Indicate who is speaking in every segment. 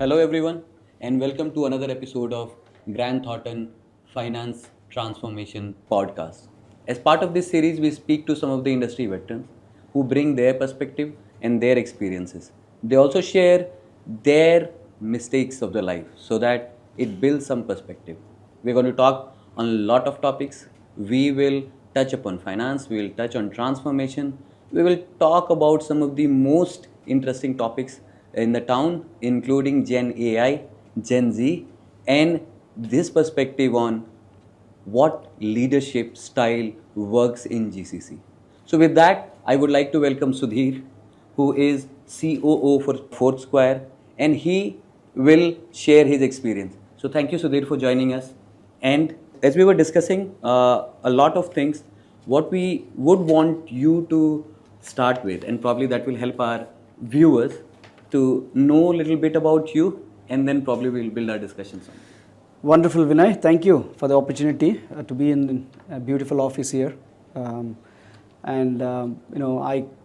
Speaker 1: Hello, everyone, and welcome to another episode of Grant Thornton Finance Transformation Podcast. As part of this series, we speak to some of the industry veterans who bring their perspective and their experiences. They also share their mistakes of their life so that it builds some perspective. We're going to talk on a lot of topics. We will touch upon finance, we will touch on transformation, we will talk about some of the most interesting topics in the town, including Gen AI, Gen Z, and this perspective on what leadership style works in GCC. So, with that, I would like to welcome Sudhir, who is COO for Fourth Square, and he will share his experience. So, thank you, Sudhir, for joining us. And as we were discussing a lot of things, what we would want you to start with, and probably that will help our viewers to know a little bit about you, and then probably we'll build our discussions on it.
Speaker 2: Wonderful, Vinay. Thank you for the opportunity to be in a beautiful office here. I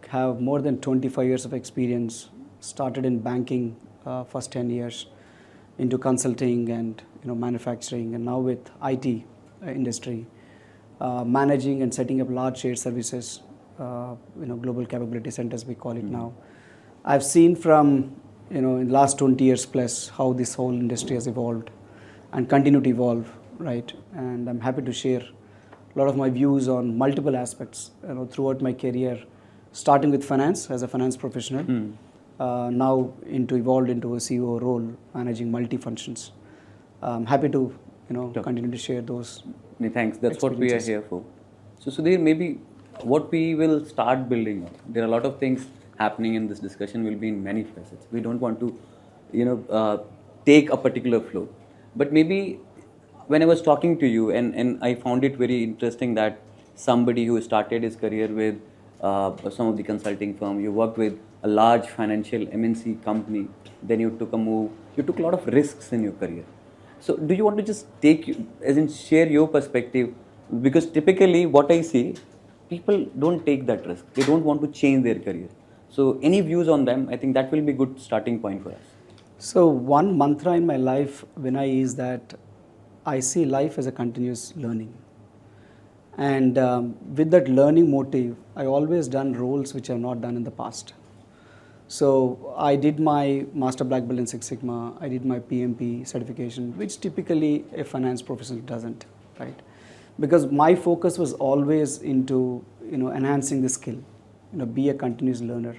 Speaker 2: have more than 25 years of experience. Started in banking, first 10 years, into consulting and manufacturing, and now with IT industry, managing and setting up large shared services, global capability centers we call it now. I've seen from in the last 20 years plus how this whole industry has evolved and continue to evolve, right? And I'm happy to share a lot of my views on multiple aspects throughout my career, starting with finance as a finance professional, now evolved into a CEO role, managing multi-functions. I'm happy to continue to share those.
Speaker 1: Thanks. That's what we are here for. So, Sudhir, maybe what we will start building on. There are a lot of things happening in this discussion. Will be in many facets. We don't want to, take a particular flow. But maybe when I was talking to you, and I found it very interesting that somebody who started his career with some of the consulting firm, you worked with a large financial MNC company, then you took a move, you took a lot of risks in your career. So do you want to just share your perspective? Because typically what I see, people don't take that risk. They don't want to change their career. So any views on them? I think that will be a good starting point for us.
Speaker 2: So one mantra in my life, Vinay, is that I see life as a continuous learning. And with that learning motive, I always done roles which I have not done in the past. So I did my Master Black Belt in Six Sigma, I did my PMP certification, which typically a finance professional doesn't, right? Because my focus was always into enhancing the skill, be a continuous learner,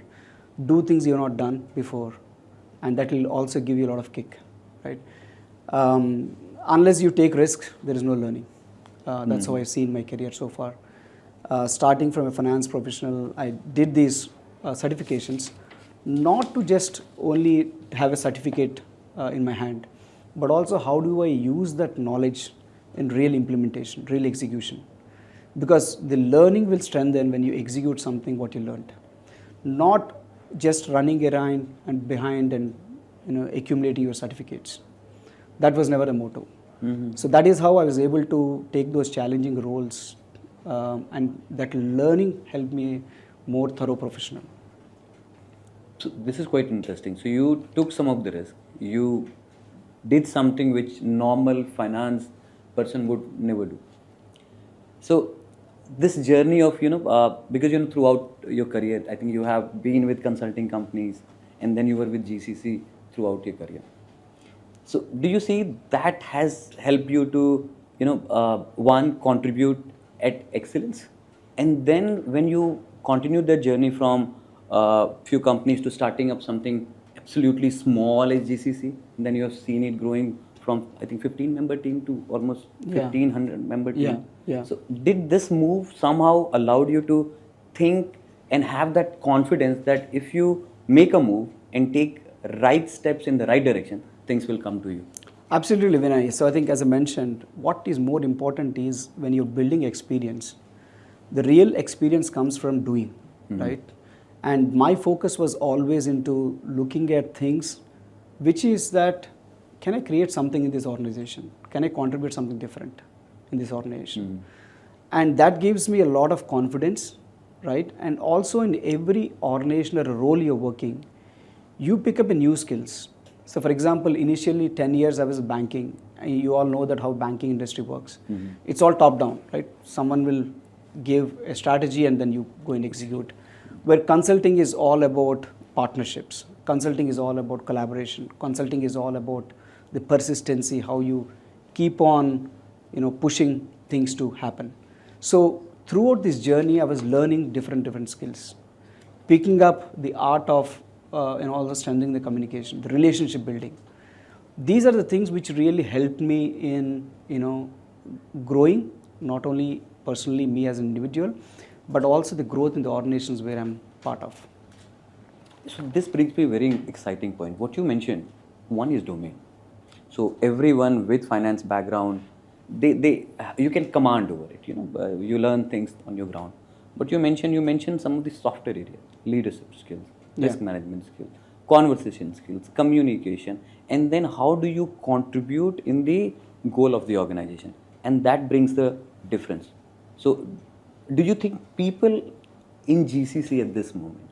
Speaker 2: do things you have not done before, and that will also give you a lot of kick, right? Unless you take risks, there is no learning. That's how I've seen my career so far. Starting from a finance professional, I did these certifications, not to just only have a certificate in my hand, but also how do I use that knowledge in real implementation, real execution. Because the learning will strengthen when you execute something what you learned. Not just running around and behind and accumulating your certificates. That was never a motto. So that is how I was able to take those challenging roles, and that learning helped me more thorough professional.
Speaker 1: So this is quite interesting. So you took some of the risk. You did something which normal finance person would never do. So this journey of because throughout your career, I think you have been with consulting companies, and then you were with GCC throughout your career. So do you see that has helped you to one, contribute at excellence, and then when you continued that journey from few companies to starting up something absolutely small as GCC, and then you have seen it growing from I think 15-member team to almost 1,500-member team.
Speaker 2: Yeah.
Speaker 1: So did this move somehow allowed you to think and have that confidence that if you make a move and take right steps in the right direction, things will come to you?
Speaker 2: Absolutely, Vinay. So I think as I mentioned, what is more important is when you're building experience, the real experience comes from doing, right? And my focus was always into looking at things, which is that, can I create something in this organization? Can I contribute something different in this organization? And that gives me a lot of confidence, right? And also in every organizational role you're working, you pick up a new skills. So for example, initially 10 years I was banking, and you all know that how banking industry works. It's all top down, right? Someone will give a strategy and then you go and execute. Where consulting is all about partnerships. Consulting is all about collaboration. Consulting is all about the persistency, how you keep on, pushing things to happen. So throughout this journey, I was learning different skills, picking up the art of, also strengthening the communication, the relationship building. These are the things which really helped me in, growing, not only personally me as an individual, but also the growth in the organizations where I'm part of.
Speaker 1: So this brings me a very exciting point. What you mentioned, one is domain. So everyone with finance background, they you can command over it. You learn things on your ground. But you mentioned some of the softer areas, leadership skills, risk management skills, conversation skills, communication, and then how do you contribute in the goal of the organization, and that brings the difference. So, do you think people in GCC at this moment,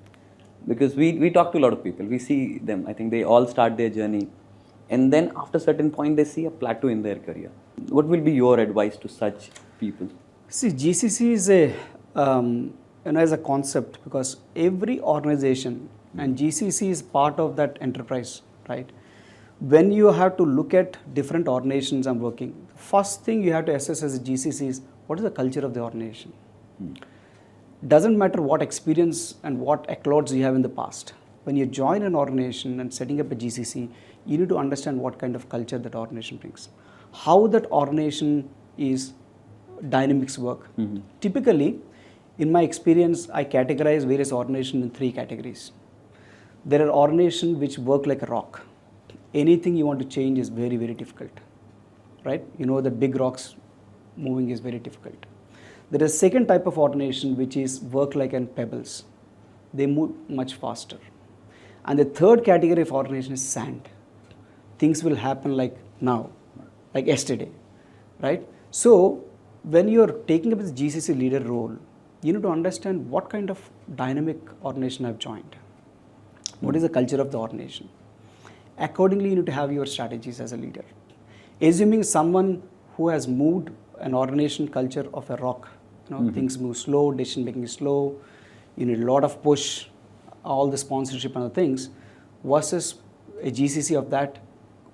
Speaker 1: because we talk to a lot of people, we see them, I think they all start their journey, and then after a certain point they see a plateau in their career. What will be your advice to such people?
Speaker 2: See, GCC is as a concept, because every organization, and GCC is part of that enterprise, right? When you have to look at different organizations I'm working, first thing you have to assess as a GCC is what is the culture of the organization. Doesn't matter what experience and what accolades you have in the past. When you join an organization and setting up a GCC, you need to understand what kind of culture that organization brings, how that organization is dynamics work. Typically, in my experience, I categorize various organizations in 3 categories. There are organizations which work like a rock. Anything you want to change is very, very difficult, right? The big rocks moving is very difficult. There is a second type of organization which is work like an pebbles. They move much faster. And the third category of organization is sand. Things will happen like now, like yesterday, right? So when you're taking up this GCC leader role, you need to understand what kind of dynamic organization I've joined. What is the culture of the organization? Accordingly, you need to have your strategies as a leader. Assuming someone who has moved an organization culture of a rock, things move slow, decision making is slow, you need a lot of push, all the sponsorship and other things, versus a GCC of that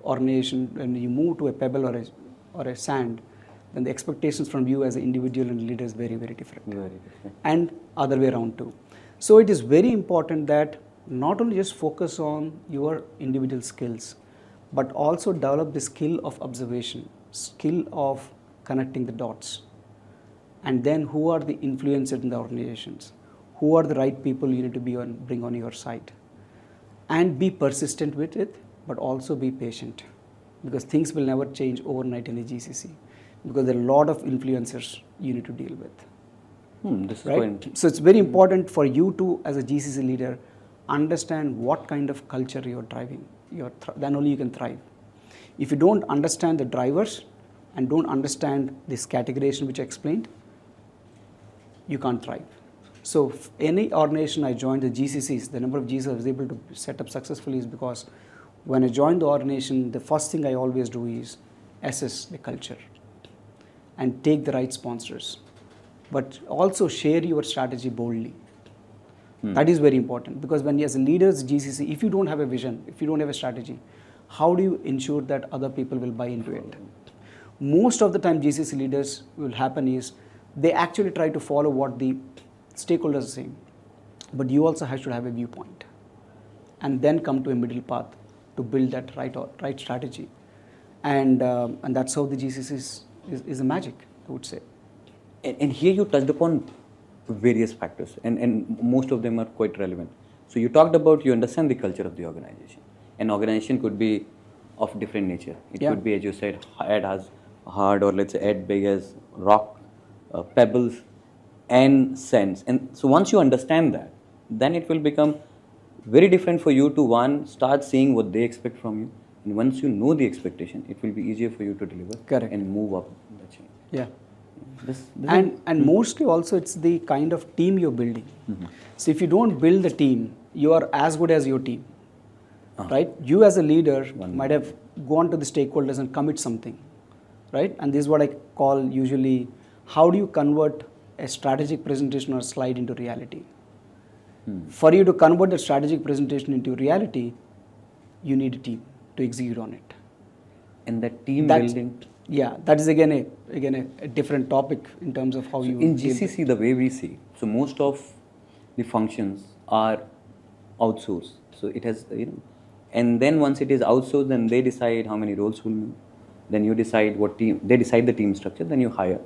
Speaker 2: organization. When you move to a pebble or a sand, then the expectations from you as an individual and leader is very, very different.
Speaker 1: Very different.
Speaker 2: And other way around too. So it is very important that not only just focus on your individual skills, but also develop the skill of observation, skill of connecting the dots. And then who are the influencers in the organizations? Who are the right people you need to bring on your side? And be persistent with it, but also be patient. Because things will never change overnight in a GCC. Because there are a lot of influencers you need to deal with.
Speaker 1: This is
Speaker 2: right? So it's very important for you to, as a GCC leader, understand what kind of culture you're driving. Then only you can thrive. If you don't understand the drivers and don't understand this categorization which I explained, you can't thrive. So any organization I joined, the GCCs, the number of GCCs I was able to set up successfully is because when I joined the organization, the first thing I always do is assess the culture and take the right sponsors, but also share your strategy boldly. That is very important, because when you as a leader as GCC, if you don't have a vision, if you don't have a strategy, how do you ensure that other people will buy into it? Most of the time GCC leaders will happen is they actually try to follow what the stakeholders are saying, but you also have to have a viewpoint and then come to a middle path to build that right strategy. And that's how the GCC is a magic, I would say.
Speaker 1: And here you touched upon various factors, and most of them are quite relevant. So you talked about you understand the culture of the organization. An organization could be of different nature. It could be, as you said, as hard or let's say as big as rock, pebbles, and sands. And so once you understand that, then it will become very different for you to start seeing what they expect from you. And once you know the expectation, it will be easier for you to deliver.
Speaker 2: Correct.
Speaker 1: And move up the chain.
Speaker 2: Yeah.
Speaker 1: And
Speaker 2: mostly also it's the kind of team you're building. So if you don't build the team, you are as good as your team. right? You as a leader might have gone to the stakeholders and commit something, right? And this is what I call usually, how do you convert a strategic presentation or slide into reality? For you to convert the strategic presentation into reality, you need a team to execute on it.
Speaker 1: And that team building.
Speaker 2: Yeah, that is again a different topic in terms of how you.
Speaker 1: In GCC, the way we see, so most of the functions are outsourced. So it has, and then once it is outsourced, then they decide how many roles will be. Then you decide what team. They decide the team structure. Then you hire.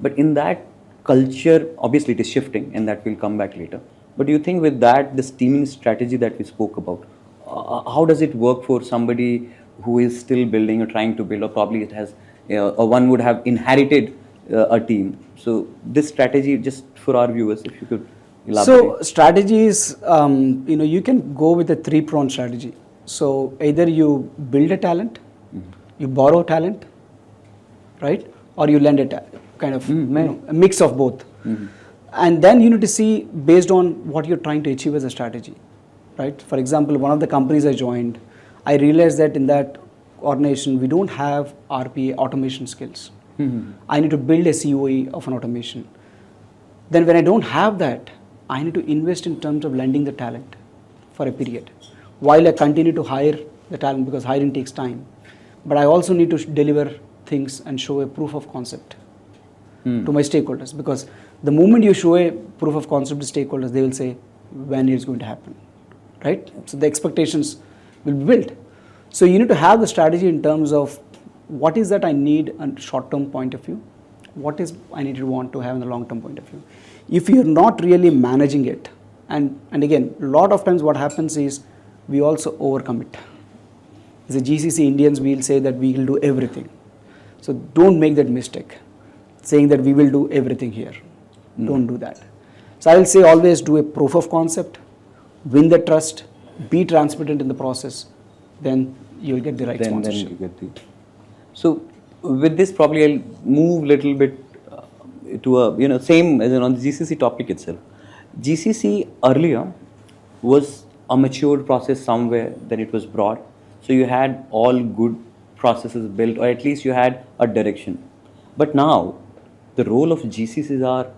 Speaker 1: But in that culture, obviously it is shifting, and that will come back later. But do you think with that, this teaming strategy that we spoke about, how does it work for somebody who is still building or trying to build, or probably it has, or one would have inherited a team? So this strategy, just for our viewers, if you could elaborate.
Speaker 2: So strategies, you can go with a three-pronged strategy. So either you build a talent, you borrow talent, right, or you lend a kind of a mix of both. And then you need to see based on what you're trying to achieve as a strategy, right? For example, one of the companies I joined, I realized that in that organization we don't have RPA automation skills. I need to build a COE of an automation. Then when I don't have that, I need to invest in terms of lending the talent for a period while I continue to hire the talent, because hiring takes time. But I also need to deliver things and show a proof of concept to my stakeholders, because the moment you show a proof of concept to stakeholders, they will say when it's going to happen, right? So the expectations will be built. So you need to have the strategy in terms of what is that I need on short-term point of view, what is I need to want to have in the long-term point of view. If you're not really managing it, and again, a lot of times what happens is we also overcommit. As a GCC Indians, we'll say that we will do everything. So don't make that mistake, saying that we will do everything here. Don't do that. So I will say always do a proof of concept, win the trust, be transparent in the process, then you'll get the right sponsorship.
Speaker 1: Then you get the. So with this, probably I'll move little bit to a same as on the GCC topic itself. GCC earlier was a matured process somewhere, then it was brought. So you had all good processes built, or at least you had a direction. But now the role of GCCs are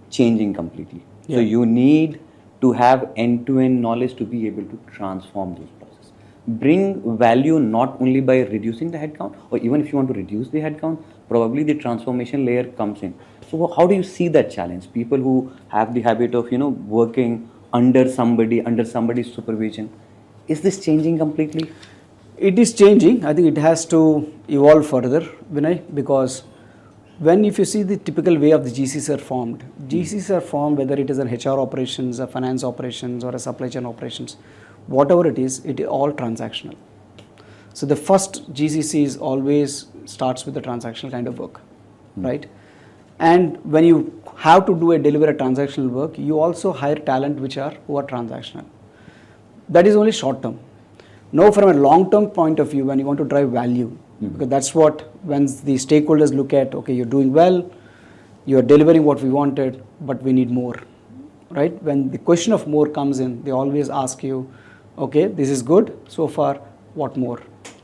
Speaker 1: changing completely. So you need to have end-to-end knowledge to be able to transform those processes. Bring value not only by reducing the headcount, or even if you want to reduce the headcount, probably the transformation layer comes in. So how do you see that challenge? People who have the habit of working under somebody's supervision, is this changing completely?
Speaker 2: It is changing. I think it has to evolve further, Vinay, because if you see the typical way of the GCs are formed, whether it is an HR operations, a finance operations, or a supply chain operations, whatever it is all transactional. So the first GCC always starts with the transactional kind of work, right? And when you have to deliver a transactional work, you also hire talent who are transactional. That is only short term. Now from a long term point of view, when you want to drive value, because that's what, when the stakeholders look at, okay, you're doing well, you're delivering what we wanted, but we need more, right? When the question of more comes in, they always ask you, okay, this is good so far, what more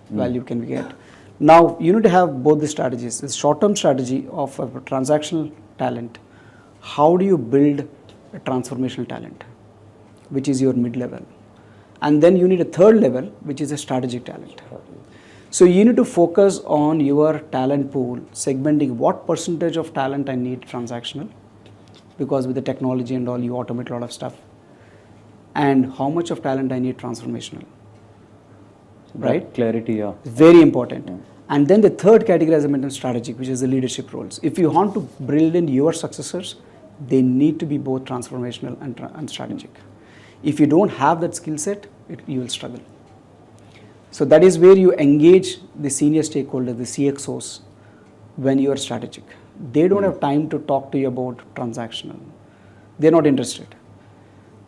Speaker 2: value can we get? Now you need to have both the strategies. The short-term strategy of a transactional talent. How do you build a transformational talent, which is your mid-level? And then you need a third level, which is a strategic talent. So you need to focus on your talent pool, segmenting what percentage of talent I need transactional, because with the technology and all, you automate a lot of stuff, and how much of talent I need transformational, right?
Speaker 1: Clarity, yeah.
Speaker 2: Very important. And then the third category, as I mentioned, strategic, which is the leadership roles. If you want to build in your successors, they need to be both transformational and strategic. If you don't have that skill set, you will struggle. So that is where you engage the senior stakeholders, the CXOs, when you are strategic. They don't have time to talk to you about transactional. They're not interested.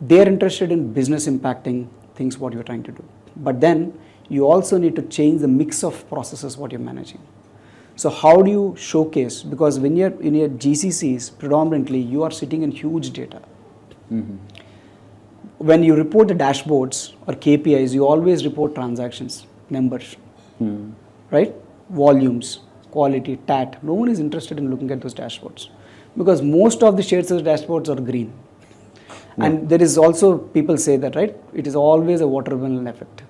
Speaker 2: They're interested in business impacting things, what you're trying to do. But then you also need to change the mix of processes, what you're managing. So how do you showcase? Because when you're in your GCCs, predominantly, you are sitting in huge data. when you report the dashboards or KPIs, you always report transactions, numbers, right? Volumes, quality, TAT. No one is interested in looking at those dashboards because most of the shared service dashboards are green. And there is also, people say that, right? It is always a watermelon effect.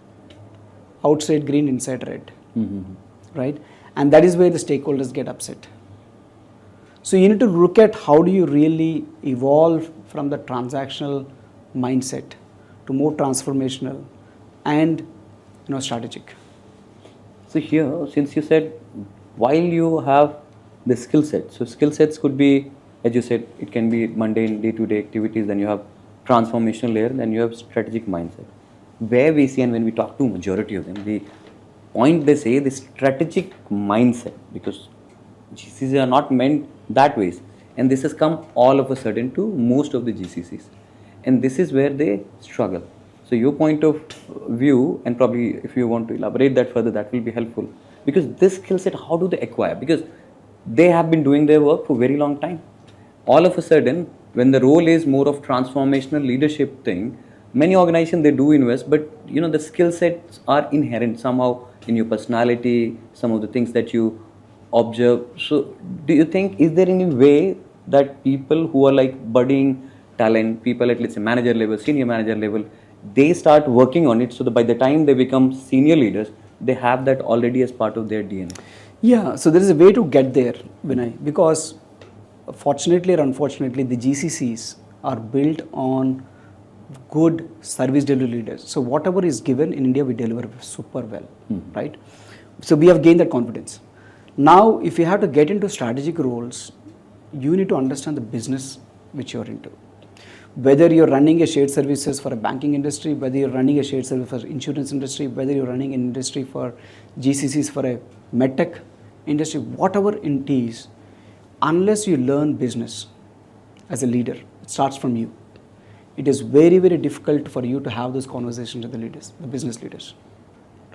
Speaker 2: Outside green, inside red, right? And that is where the stakeholders get upset. So you need to look at how do you really evolve from the transactional mindset to more transformational and strategic.
Speaker 1: So here, since you said while you have the skill set, so skill sets could be, as you said, it can be mundane day-to-day activities, then you have transformational layer, then you have strategic mindset. Where we see, and when we talk to majority of them, the point they say the strategic mindset, because GCCs are not meant that ways, and this has come all of a sudden to most of the GCCs, and this is where they struggle. So your point of view, and probably if you want to elaborate that further, that will be helpful, because this skill set, how do they acquire? Because they have been doing their work for a very long time. All of a sudden, when the role is more of transformational leadership thing, many organizations they do invest, but the skill sets are inherent somehow in your personality, some of the things that you observe. So do you think, is there any way that people who are like budding talent, people at, let's say, manager level, senior manager level, they start working on it so that by the time they become senior leaders, they have that already as part of their DNA?
Speaker 2: Yeah, so there is a way to get there, Vinay, because fortunately or unfortunately, the GCCs are built on good service delivery leaders. So whatever is given in India, we deliver super well, right? So we have gained that confidence. Now, if you have to get into strategic roles, you need to understand the business which you're into. Whether you're running a shared services for a banking industry, whether you're running a shared service for insurance industry, whether you're running an industry for GCCs for a medtech industry, whatever it is, unless you learn business as a leader, it starts from you. It is very, very difficult for you to have those conversations with the leaders, the business leaders,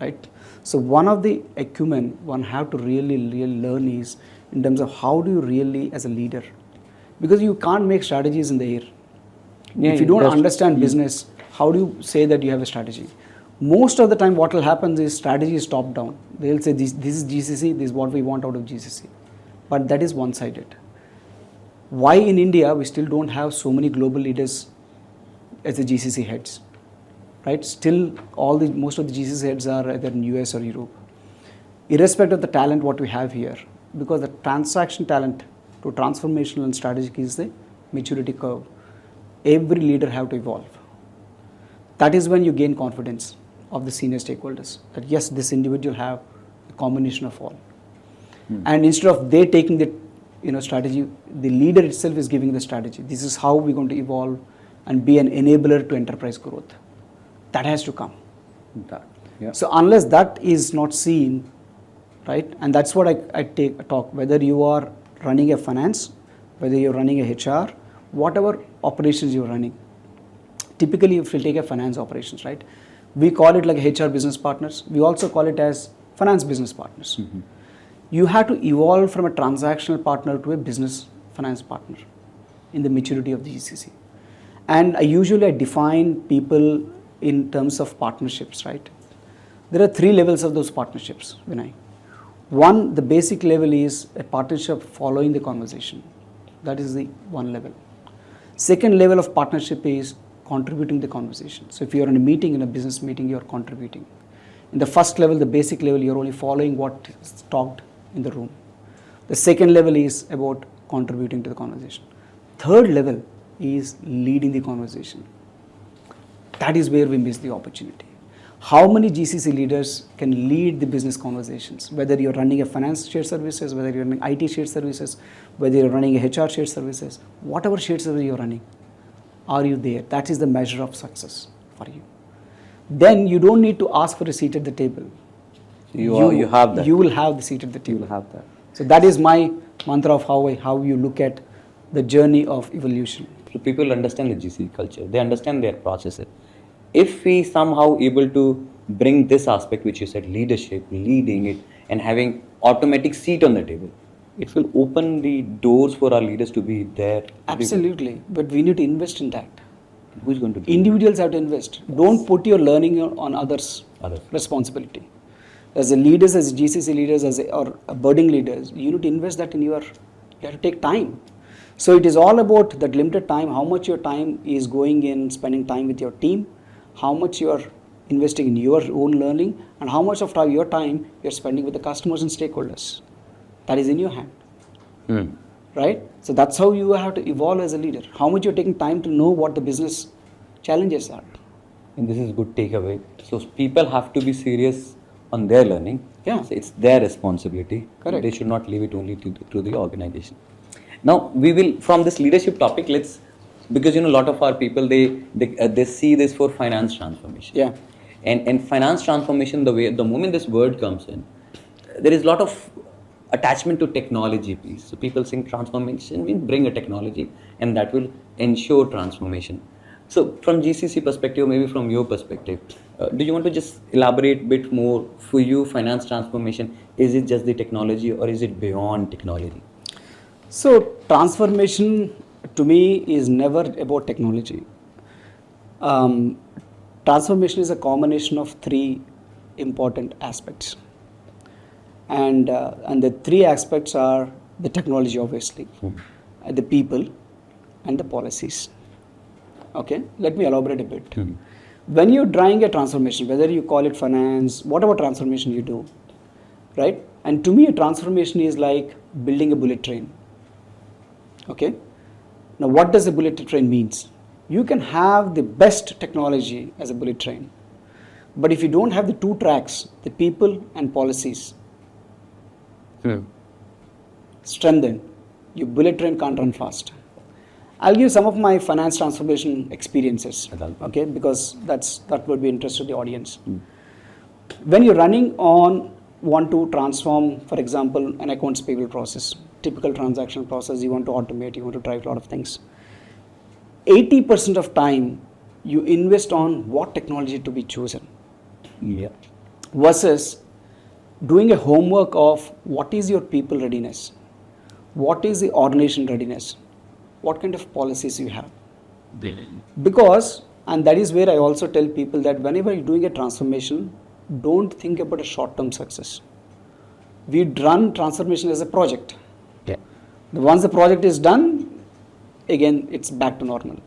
Speaker 2: right? So one of the acumen one have to really learn is in terms of how do you really as a leader, because you can't make strategies in the air.
Speaker 1: Yeah,
Speaker 2: if you don't understand business, how do you say that you have a strategy? Most of the time what will happen is strategy is top down. They'll say this is GCC, this is what we want out of GCC. But that is one-sided. Why in India we still don't have so many global leaders as the GCC heads, right? Still most of the GCC heads are either in US or Europe. Irrespective of the talent what we have here, because the transaction talent to transformational and strategic is the maturity curve. Every leader have to evolve. That is when you gain confidence of the senior stakeholders that yes, this individual have a combination of all. And instead of they taking the strategy, the leader itself is giving the strategy. This is how we're going to evolve and be an enabler to enterprise growth. That has to come. So unless that is not seen, right, and that's what I talk, whether you are running a finance, whether you're running a HR, whatever operations you're running. Typically, if you take a finance operations, right, we call it like HR business partners. We also call it as finance business partners. You have to evolve from a transactional partner to a business finance partner in the maturity of the GCC. And I usually define people in terms of partnerships, right? There are 3 levels of those partnerships, Vinay. One, the basic level is a partnership following the conversation. That is the one level. Second level of partnership is contributing the conversation. So if you're in a meeting, in a business meeting, you're contributing. In the first level, the basic level, you're only following what is talked in the room. The second level is about contributing to the conversation. Third level is leading the conversation. That is where we miss the opportunity. How many GCC leaders can lead the business conversations? Whether you're running a finance shared services, whether you're running IT shared services, whether you're running a HR shared services, whatever shared service you're running, are you there? That is the measure of success for you. Then you don't need to ask for a seat at the table.
Speaker 1: You have that.
Speaker 2: You will have the seat at the table.
Speaker 1: You will have that.
Speaker 2: So that is my mantra of how you look at the journey of evolution.
Speaker 1: So people understand the GCC culture. They understand their processes. If we somehow able to bring this aspect, which you said, leadership, leading it, and having automatic seat on the table, it will open the doors for our leaders to be there.
Speaker 2: Absolutely, but we need to invest in that.
Speaker 1: Who's going to do
Speaker 2: Individuals have to invest. Don't put your learning on others'
Speaker 1: Others.
Speaker 2: responsibility. As a leaders, as GCC leaders, or budding leaders, you need to invest that in you have to take time. So it is all about that limited time, how much your time is going in spending time with your team, how much you are investing in your own learning, and how much of your time you're spending with the customers and stakeholders. That is in your hand. Right? So that's how you have to evolve as a leader. How much you're taking time to know what the business challenges are.
Speaker 1: And this is a good takeaway. So people have to be serious on their learning.
Speaker 2: Yeah.
Speaker 1: So it's their responsibility.
Speaker 2: Correct.
Speaker 1: They should not leave it only to the organization. Now we will, from this leadership topic, because a lot of our people, they see this for finance transformation.
Speaker 2: Yeah.
Speaker 1: And finance transformation, the moment this word comes in, there is a lot of attachment to technology piece. So people think transformation means bring a technology and that will ensure transformation. So from GCC perspective, maybe from your perspective, do you want to just elaborate a bit more? For you, finance transformation, is it just the technology or is it beyond technology?
Speaker 2: So transformation to me is never about technology. Transformation is a combination of three important aspects. And the three aspects are the technology, obviously, the people, and the policies. Okay, let me elaborate a bit. When you're driving a transformation, whether you call it finance, whatever transformation you do, right? And to me, a transformation is like building a bullet train. Okay, now what does a bullet train means? You can have the best technology as a bullet train, but if you don't have the two tracks, the people and policies, strengthened, your bullet train can't run fast. I'll give some of my finance transformation experiences, okay, because that would be interest to the audience. When you're running on want to transform, for example, an accounts payable process, typical transactional process, you want to automate, you want to drive a lot of things. 80% of time you invest on what technology to be chosen.
Speaker 1: Yeah.
Speaker 2: Versus doing a homework of what is your people readiness, what is the organization readiness, what kind of policies you have. Because, and that is where I also tell people that whenever you're doing a transformation, don't think about a short-term success. We run transformation as a project.
Speaker 1: Yeah.
Speaker 2: Once the project is done, again it's back to normal.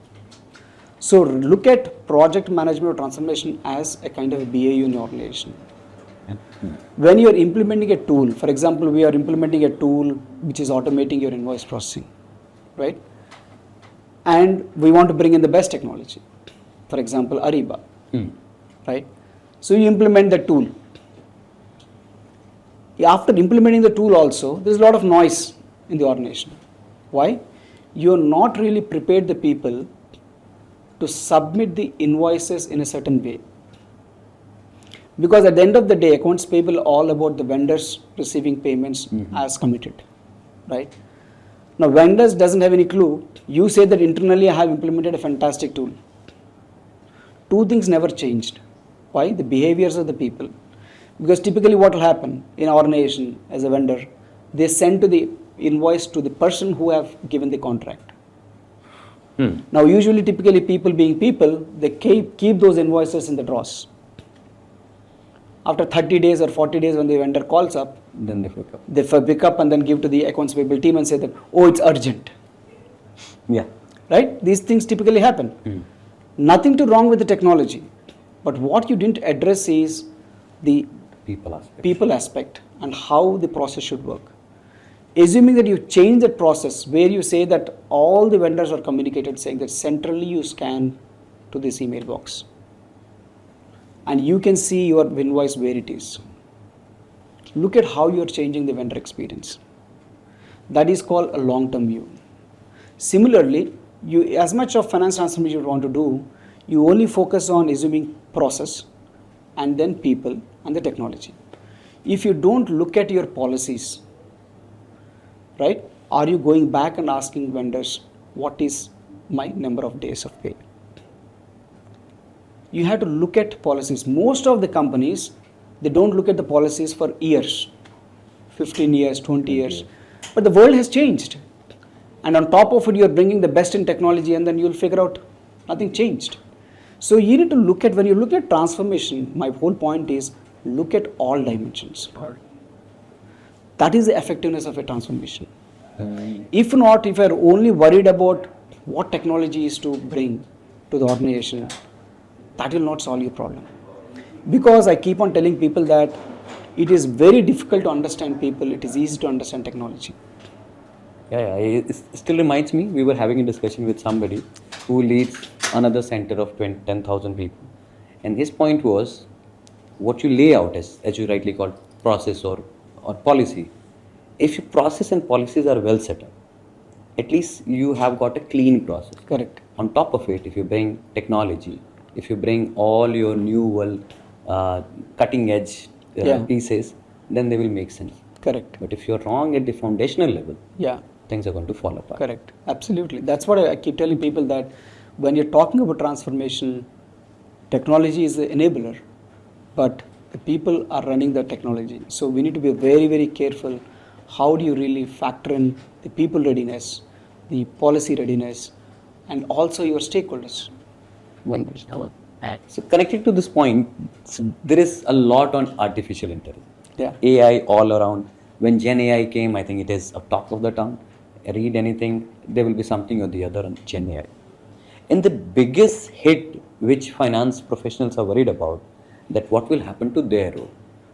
Speaker 2: So look at project management or transformation as a kind of a BAU in your organization. When you are implementing a tool, for example, we are implementing a tool which is automating your invoice processing, right? And we want to bring in the best technology, for example, Ariba, right? So you implement the tool. After implementing the tool also, there's a lot of noise in the organization. Why? You're not really prepared the people to submit the invoices in a certain way. Because at the end of the day, accounts payable all about the vendors receiving payments as committed, right? Now, vendors doesn't have any clue. You say that internally I have implemented a fantastic tool. Two things never changed. Why? The behaviors of the people. Because typically what will happen in our organization as a vendor, they send to the invoice to the person who have given the contract. Now, usually, typically people being people, they keep those invoices in the drawers. After 30 days or 40 days when the vendor calls up,
Speaker 1: Then they pick up.
Speaker 2: they pick up and then give to the accounts payable team and say that, oh, it's urgent.
Speaker 1: Yeah.
Speaker 2: Right? These things typically happen. Nothing too wrong with the technology. But what you didn't address is the people aspect and how the process should work. Assuming that you change that process where you say that all the vendors are communicated saying that centrally you scan to this email box and you can see your invoice where it is. Look at how you are changing the vendor experience. That is called a long-term view. Similarly, you, as much of finance transformation you want to do, you only focus on assuming process and then people and the technology. If you don't look at your policies, right, are you going back and asking vendors, what is my number of days of pay? You have to look at policies. Most of the companies, they don't look at the policies for years, 15 years, 20 years. But the world has changed. And on top of it, you're bringing the best in technology and then you'll figure out Nothing changed. So you need to look at, when you look at transformation, my whole point is look at all dimensions. That is the effectiveness of a transformation. If not, if you're only worried about what technology is to bring to the organization, that will not solve your problem. Because I keep on telling people that it is very difficult to understand people, it is easy to understand technology.
Speaker 1: Yeah, it still reminds me, we were having a discussion with somebody who leads another center of 10,000 people. And his point was, what you lay out as you rightly called, process or policy, if your process and policies are well set up, at least you have got a clean process.
Speaker 2: Correct.
Speaker 1: On top of it, if you bring technology, if you bring all your new cutting edge pieces, then they will make sense.
Speaker 2: Correct.
Speaker 1: But if you're wrong at the foundational level, things are going to fall apart.
Speaker 2: Correct. Absolutely. That's what I keep telling people, that when you're talking about transformation, technology is the enabler, but the people are running the technology. So we need to be very, very careful. How do you really factor in the people readiness, the policy readiness, and also your stakeholders?
Speaker 1: So connected to this point, there is a lot on artificial intelligence.
Speaker 2: Yeah.
Speaker 1: AI all around. When Gen AI came, I think it is up top of the tongue. Read anything, there will be something or the other on Gen AI. And the biggest hit which finance professionals are worried about, that what will happen to their role.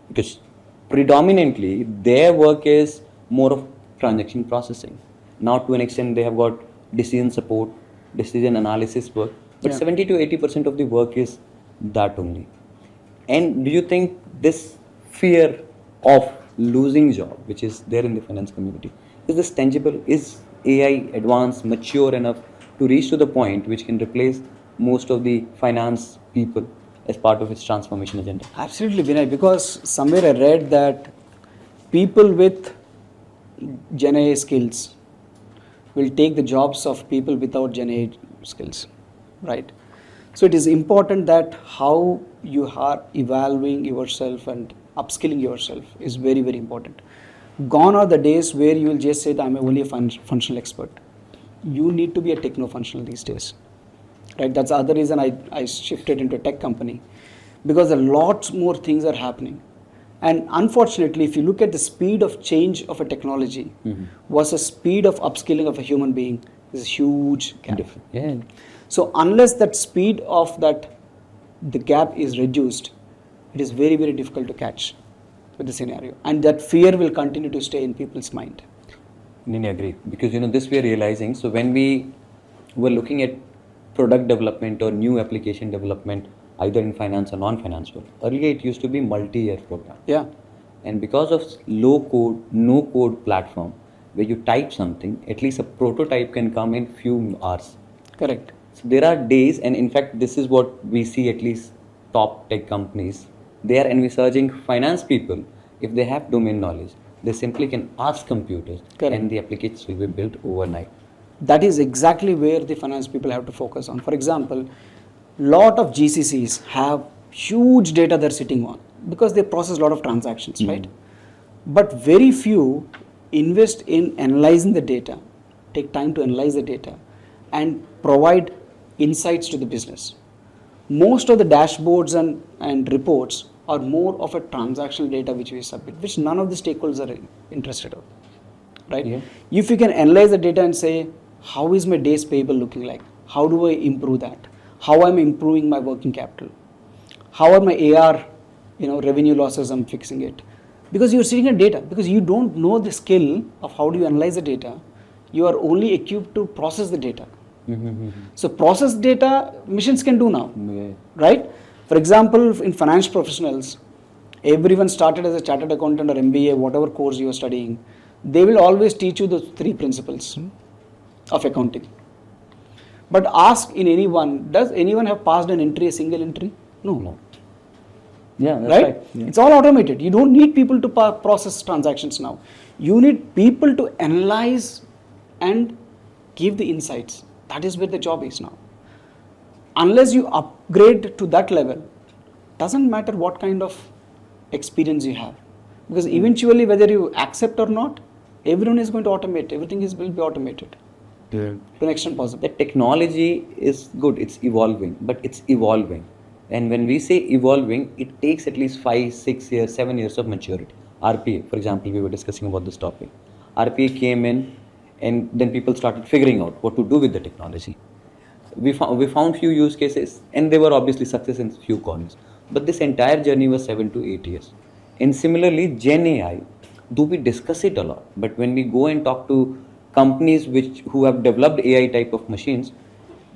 Speaker 1: Because predominantly their work is more of transaction processing. Now to an extent they have got decision support, decision analysis work, but 70 to 80% of the work is that only. And do you think this fear of losing job, which is there in the finance community, is this tangible? Is AI advanced, mature enough to reach to the point which can replace most of the finance people as part of its transformation agenda?
Speaker 2: Absolutely, Vinay, because somewhere I read that people with Gen AI skills will take the jobs of people without Gen AI skills, right? So it is important that how you are evaluating yourself and upskilling yourself is very, very important. Gone are the days where you will just say that I'm only a functional expert. You need to be a techno-functional these days, right? That's the other reason I shifted into a tech company, because a lot more things are happening. And unfortunately, if you look at the speed of change of a technology versus speed of upskilling of a human being, there's a huge gap.
Speaker 1: Yeah.
Speaker 2: So unless that speed of the gap is reduced, it is very, very difficult to catch with the scenario. And that fear will continue to stay in people's mind.
Speaker 1: I agree. Because this we are realizing. So when we were looking at product development or new application development, either in finance or non-finance world, earlier it used to be multi-year program.
Speaker 2: Yeah.
Speaker 1: And because of low code, no code platform, where you type something, at least a prototype can come in few hours.
Speaker 2: Correct.
Speaker 1: So there are days, and in fact, this is what we see at least top tech companies. They are envisaging finance people, if they have domain knowledge, they simply can ask computers.
Speaker 2: Correct.
Speaker 1: And the applications will be built overnight.
Speaker 2: That is exactly where the finance people have to focus on. For example, lot of GCCs have huge data they're sitting on because they process a lot of transactions, right? But very few invest in analyzing the data, take time to analyze the data and provide insights to the business. Most of the dashboards and reports are more of a transactional data which we submit, which none of the stakeholders are interested in, right? Yeah. If you can analyze the data and say, how is my days payable looking like? How do I improve that? How am I improving my working capital? How are my AR, revenue losses, I'm fixing it? Because you're sitting on data, because you don't know the skill of how do you analyze the data. You are only equipped to process the data. So process data, machines can do now, right? For example, in finance professionals, everyone started as a chartered accountant or MBA, whatever course you are studying, they will always teach you the 3 principles of accounting. But ask in anyone, does anyone have passed an entry, a single entry? No.
Speaker 1: Yeah, that's
Speaker 2: right?
Speaker 1: Yeah.
Speaker 2: It's all automated. You don't need people to process transactions now. You need people to analyze and give the insights. That is where the job is now. Unless you upgrade to that level, doesn't matter what kind of experience you have. Because eventually, whether you accept or not, everyone is going to automate. Everything will be automated. to an extent possible.
Speaker 1: The technology is good, it's evolving, but it's evolving. And when we say evolving, it takes at least 5, 6 years, 7 years of maturity. RPA, for example, we were discussing about this topic. RPA came in, and then people started figuring out what to do with the technology. We found few use cases, and they were obviously success in few corners. But this entire journey was 7 to 8 years. And similarly, Gen AI, though we discuss it a lot, but when we go and talk to companies who have developed AI type of machines,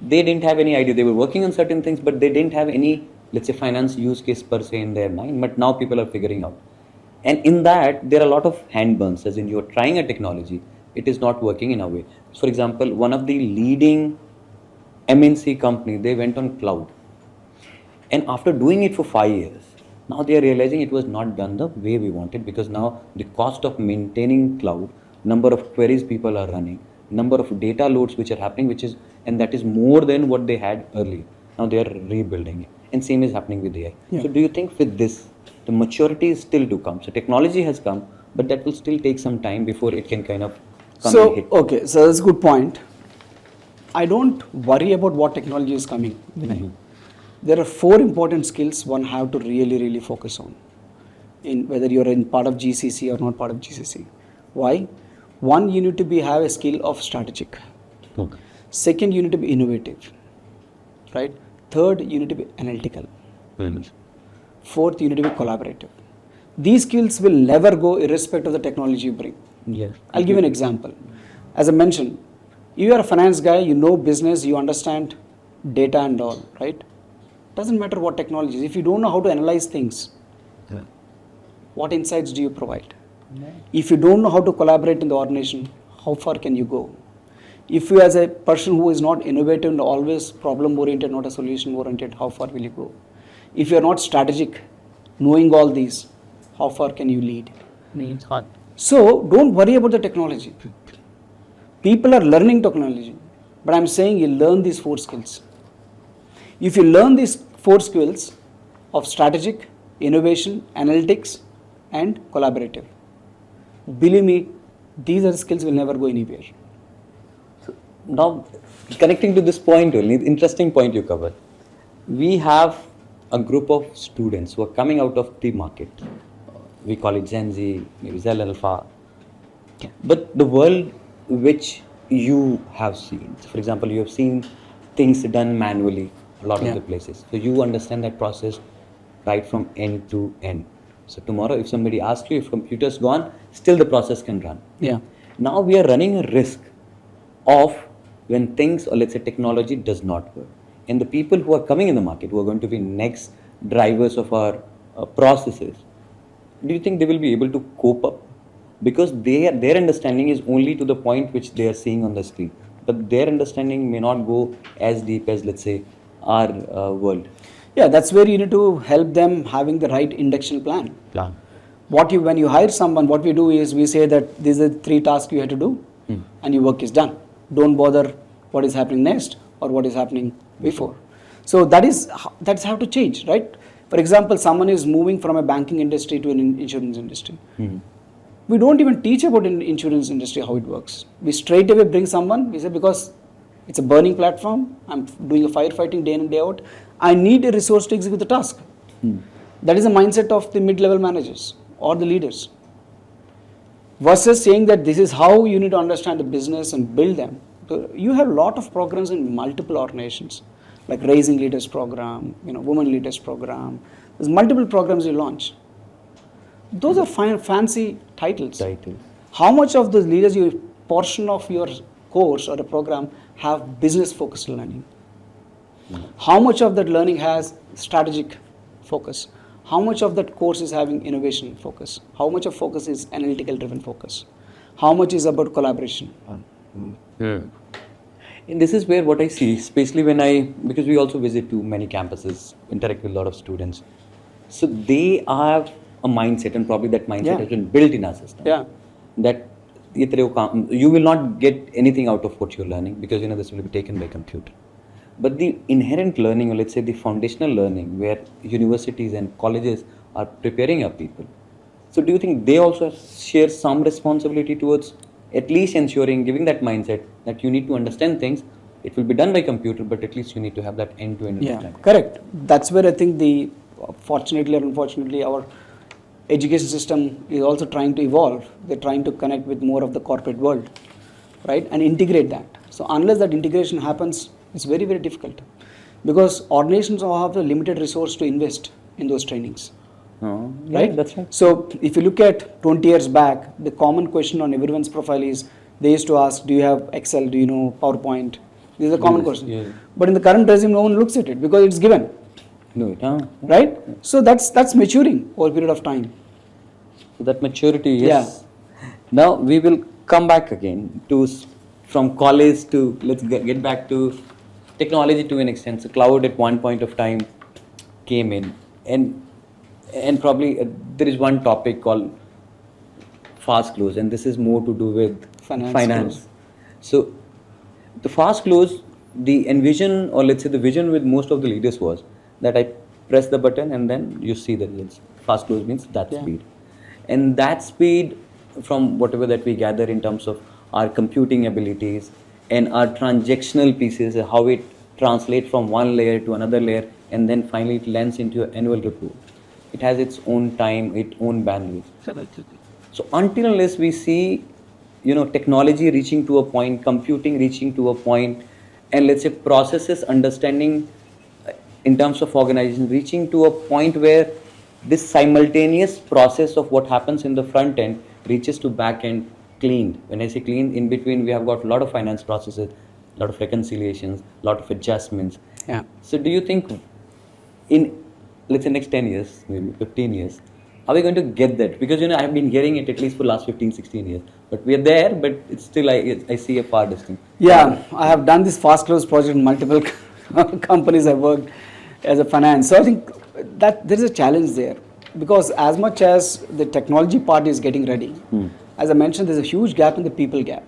Speaker 1: they didn't have any idea. They were working on certain things, but they didn't have any, let's say, finance use case per se in their mind. But now people are figuring out. And in that, there are a lot of hand burns, as in you're trying a technology, it is not working in a way. For example, one of the leading MNC company, they went on cloud. And after doing it for 5 years, now they are realizing it was not done the way we wanted, because now the cost of maintaining cloud, number of queries people are running, number of data loads which are happening, and that is more than what they had earlier. Now they are rebuilding it. And same is happening with AI.
Speaker 2: Yeah.
Speaker 1: So do you think with this, the maturity is still to come? So technology has come, but that will still take some time before it can kind of come and hit.
Speaker 2: Okay, so that's a good point. I don't worry about what technology is coming, Vinay. There are 4 important skills one have to really focus on, in whether you're in part of GCC or not part of GCC. Why? One, you need to have a skill of strategic.
Speaker 1: Okay.
Speaker 2: Second, you need to be innovative, right? Third, you need to be analytical. Fourth, you need to be collaborative. These skills will never go irrespective of the technology you bring.
Speaker 1: Yes.
Speaker 2: I'll give you an example. As I mentioned, you are a finance guy, you know business, you understand data and all, right? Doesn't matter what technology is. If you don't know how to analyze things, what insights do you provide? If you don't know how to collaborate in the organization, how far can you go? If you, as a person who is not innovative and always problem oriented, not a solution oriented, how far will you go? If you are not strategic, knowing all these, how far can you lead?
Speaker 3: It's hard.
Speaker 2: So don't worry about the technology. People are learning technology, but I'm saying you learn these 4 skills. If you learn these 4 skills of strategic, innovation, analytics, and collaborative, believe me, these are the skills will never go anywhere.
Speaker 1: So now, connecting to this point only, interesting point you covered. We have a group of students who are coming out of the market. We call it Gen Z, maybe Zel Alpha. But the world which you have seen, for example, you have seen things done manually a lot of the places. So you understand that process right from end to end. So tomorrow, if somebody asks you if computer's gone, still the process can run.
Speaker 2: Yeah.
Speaker 1: Now we are running a risk of when things, or let's say technology, does not work. And the people who are coming in the market, who are going to be next drivers of our processes, do you think they will be able to cope up? Because their understanding is only to the point which they are seeing on the screen. But their understanding may not go as deep as, let's say, our world.
Speaker 2: Yeah, that's where you need to help them having the right induction plan. When you hire someone, what we do is we say that these are 3 tasks you have to do and your work is done. Don't bother what is happening next or what is happening before. So that's how to change, right? For example, someone is moving from a banking industry to an insurance industry. We don't even teach about in insurance industry how it works. We straight away bring someone, we say because it's a burning platform, I'm doing a firefighting day in and day out, I need a resource to execute the task. That is the mindset of the mid-level managers or the leaders. Versus saying that this is how you need to understand the business and build them. So you have a lot of programs in multiple organizations, like Raising Leaders Program, Women Leaders Program. There's multiple programs you launch. Those are fancy titles. How much of those leaders, your portion of your course or a program have business focused learning? How much of that learning has strategic focus? How much of that course is having innovation focus? How much of focus is analytical driven focus? How much is about collaboration?
Speaker 1: And this is where what I see, especially because we also visit to many campuses, interact with a lot of students. So they have a mindset, and probably that mindset has been built in our system. That you will not get anything out of what you're learning, because this will be taken by computer. But the inherent learning, or let's say the foundational learning, where universities and colleges are preparing our people. So do you think they also share some responsibility towards at least ensuring, giving that mindset that you need to understand things. It will be done by computer, but at least you need to have that end-to-end
Speaker 2: Yeah,
Speaker 1: understanding.
Speaker 2: correct. That's where I think fortunately or unfortunately, our education system is also trying to evolve. They're trying to connect with more of the corporate world, right, and integrate that. So unless that integration happens, it's very, very difficult, because organizations all have a limited resource to invest in those trainings. Right?
Speaker 1: That's right.
Speaker 2: So if you look at 20 years back, the common question on everyone's profile is, they used to ask, do you have Excel, do you know PowerPoint? This is a common question.
Speaker 1: Yeah.
Speaker 2: But in the current resume, no one looks at it because it's given.
Speaker 1: No,
Speaker 2: Right? So that's maturing over a period of time.
Speaker 1: So that maturity, yes. Yeah. Now we will come back again to from college to, let's get back to technology to an extent. So cloud at one point of time came in, and probably there is one topic called fast close, and this is more to do with finance. So the fast close, the envision, or let's say the vision with most of the leaders was that I press the button and then you see the results. Fast close means that speed. And that speed, from whatever that we gather in terms of our computing abilities and our transactional pieces, how it translates from one layer to another layer, and then finally it lands into an annual report. It has its own time, its own bandwidth. So until unless we see, technology reaching to a point, computing reaching to a point, and let's say processes understanding in terms of organization reaching to a point where this simultaneous process of what happens in the front end reaches to back end cleaned. When I say clean, in between we have got a lot of finance processes, a lot of reconciliations, a lot of adjustments.
Speaker 2: Yeah.
Speaker 1: So do you think in, let's say, next 10 years, maybe 15 years, are we going to get that? Because, I have been hearing it at least for the last 15, 16 years. But we are there, but it's still, I see a far distance.
Speaker 2: Yeah, I have done this fast close project in multiple companies I've worked as a finance. So I think that there is a challenge there, because as much as the technology part is getting ready, as I mentioned, there's a huge gap in the people gap.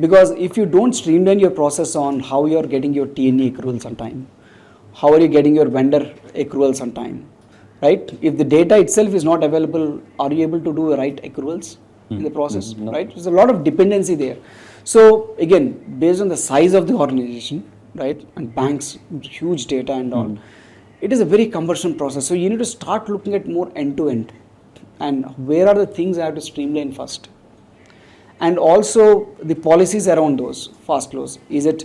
Speaker 2: Because if you don't streamline your process on how you're getting your T&E accruals on time, how are you getting your vendor accruals on time, right? If the data itself is not available, are you able to do the right accruals in the process, right? There's a lot of dependency there. So again, based on the size of the organization, right, and banks, huge data and all, it is a very cumbersome process. So you need to start looking at more end-to-end, and where are the things I have to streamline first. And also the policies around those fast close. Is it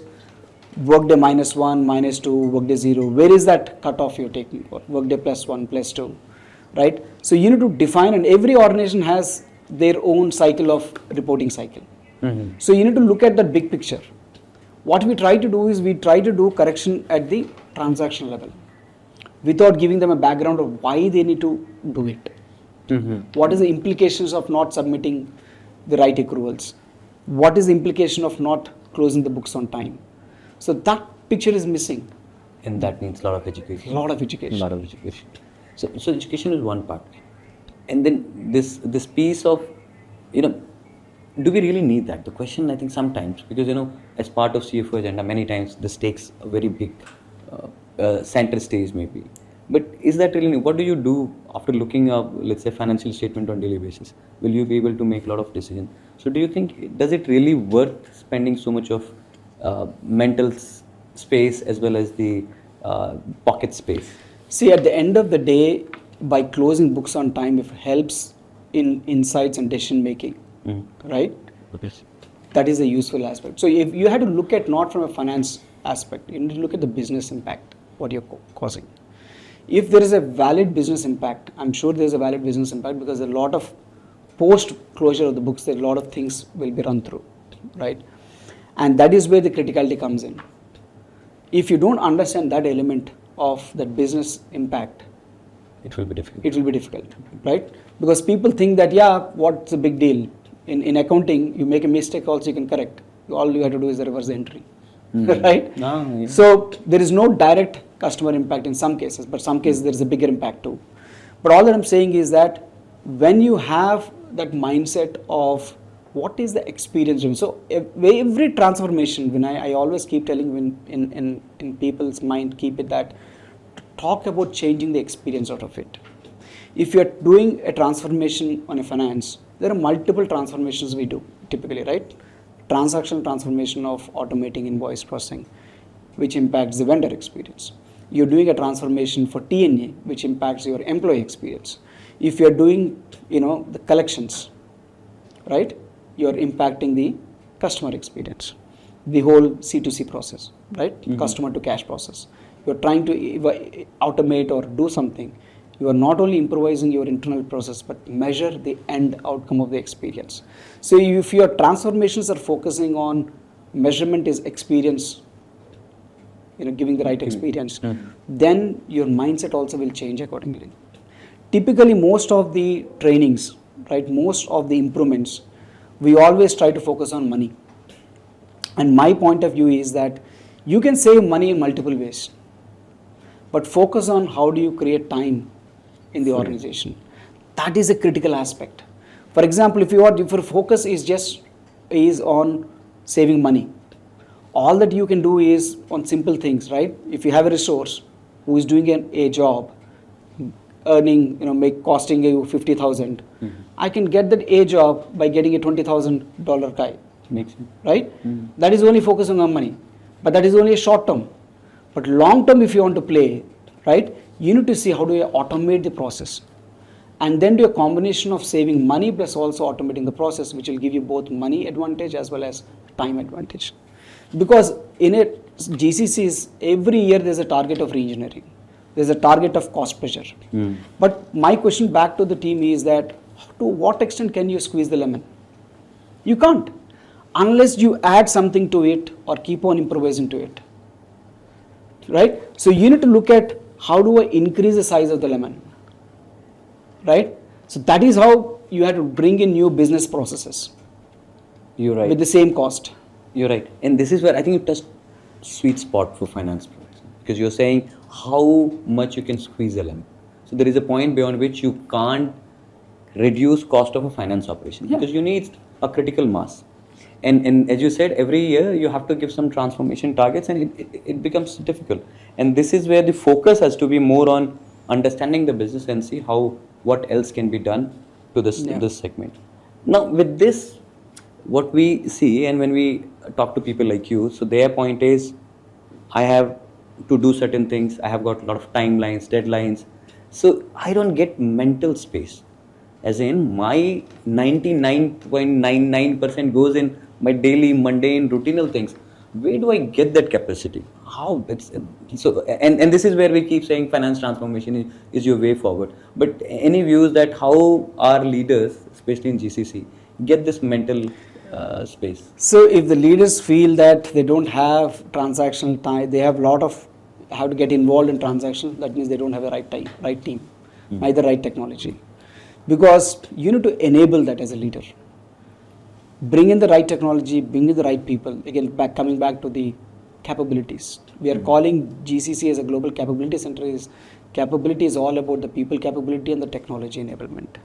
Speaker 2: workday -1, -2, workday 0? Where is that cutoff you're taking for? Workday +1, +2, right? So you need to define, and every organization has their own cycle of reporting cycle. So you need to look at that big picture. What we try to do is we try to do correction at the transaction level, without giving them a background of why they need to do it. What is the implications of not submitting the right accruals? What is the implication of not closing the books on time? So that picture is missing.
Speaker 1: And that needs a lot of education.
Speaker 2: A lot of education.
Speaker 1: A lot of education. So education is one part. And then this piece of, do we really need that? The question, I think, sometimes, because, as part of CFO agenda, many times this takes a very big center stage maybe. But is that really, what do you do after looking up, let's say, financial statement on daily basis? Will you be able to make a lot of decisions? So do you think, does it really worth spending so much of mental space as well as the pocket space?
Speaker 2: See, at the end of the day, by closing books on time, it helps in insights and decision making, right? That is a useful aspect. So if you had to look at not from a finance aspect, you need to look at the business impact, what you're causing. If there is a valid business impact, I'm sure there's a valid business impact, because a lot of post closure of the books, there are a lot of things will be run through, right? And that is where the criticality comes in. If you don't understand that element of that business impact,
Speaker 1: it will be difficult.
Speaker 2: It will be difficult, right? Because people think that, yeah, what's the big deal? In accounting, you make a mistake also you can correct. All you have to do is reverse the entry, right?
Speaker 1: Yeah.
Speaker 2: So there is no direct customer impact in some cases, but some cases there is a bigger impact too. But all that I'm saying is that when you have that mindset of what is the experience, so every transformation, Vinay, I always keep telling in people's mind, keep it that, talk about changing the experience out of it. If you're doing a transformation on a finance, there are multiple transformations we do. typically, right? Transactional transformation of automating invoice processing, which impacts the vendor experience. You're doing a transformation for T&E, which impacts your employee experience. If you're doing, the collections, right, you're impacting the customer experience, the whole C2C process, right, customer to cash process. You're trying to automate or do something. You are not only improvising your internal process, but measure the end outcome of the experience. So if your transformations are focusing on measurement is experience, giving the right experience, then your mindset also will change accordingly. Typically, most of the trainings, right, most of the improvements, we always try to focus on money. And my point of view is that you can save money in multiple ways, but focus on how do you create time in the organization. That is a critical aspect. For example, if your focus is on saving money, all that you can do is on simple things, right? If you have a resource who is doing a job, earning, costing you 50,000, I can get that a job by getting a $20,000 guy.
Speaker 1: Makes sense.
Speaker 2: Right? That is only focusing on money, but that is only a short term. But long term, if you want to play, right, you need to see how do you automate the process, and then do a combination of saving money plus also automating the process, which will give you both money advantage as well as time advantage. Because in GCCs, every year there's a target of reengineering. There's a target of cost pressure. But my question back to the team is that to what extent can you squeeze the lemon? You can't, unless you add something to it or keep on improvising to it. Right? So you need to look at how do I increase the size of the lemon. Right? So that is how you have to bring in new business processes.
Speaker 1: You're right.
Speaker 2: With the same cost.
Speaker 1: You're right. And this is where I think you touched sweet spot for finance professionals, because you're saying how much you can squeeze the lemon. So there is a point beyond which you can't reduce cost of a finance operation, because you need a critical mass. And as you said, every year you have to give some transformation targets, and it becomes difficult. And this is where the focus has to be more on understanding the business and see what else can be done to this segment. Now with this, what we see, and when we talk to people like you, so their point is, I have to do certain things, I have got a lot of timelines, deadlines, so I don't get mental space. As in, my 99.99% goes in my daily mundane routinal things. Where do I get that capacity? How? So and this is where we keep saying finance transformation is your way forward. But any views that how our leaders, especially in GCC, get this mental space? So
Speaker 2: if the leaders feel that they don't have transactional time, they have have to get involved in transactions, that means they don't have a right team, neither right technology. Because you need to enable that as a leader. Bring in the right technology, bring in the right people. Again, coming back to the capabilities. We are calling GCC as a global capability center. Capability is all about the people capability and the technology enablement.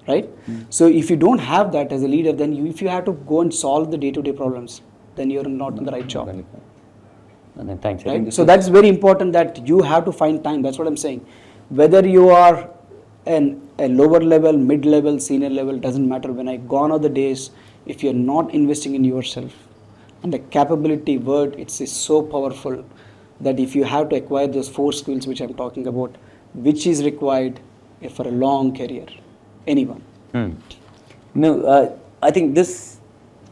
Speaker 2: Right? So if you don't have that as a leader, then if you have to go and solve the day-to-day problems, then you're not in the right job.
Speaker 1: And then thanks.
Speaker 2: Right? So that's very important, that you have to find time. That's what I'm saying. Whether you are a lower level, mid-level, senior level, doesn't matter. When I gone are the days, if you're not investing in yourself, and the capability word, it's so powerful that if you have to acquire those 4 skills which I'm talking about, which is required for a long career, anyone.
Speaker 1: No, I think this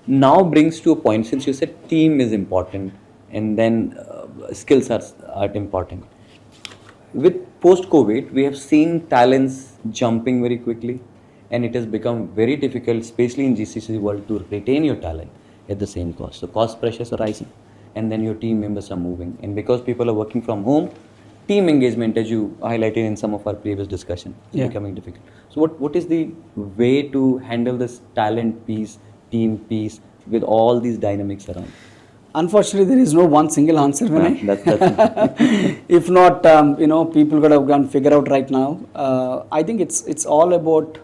Speaker 1: now brings to a point, since you said team is important and then skills are important. With post-COVID, we have seen talents jumping very quickly, and it has become very difficult, especially in GCC world, to retain your talent at the same cost. So cost pressures are rising, and then your team members are moving. And because people are working from home, team engagement, as you highlighted in some of our previous discussion, is becoming difficult. So what is the way to handle this talent piece, team piece, with all these dynamics around?
Speaker 2: Unfortunately, there is no one single answer, Vinay.
Speaker 1: That's
Speaker 2: If not, people could have gone figure out right now. I think it's all about,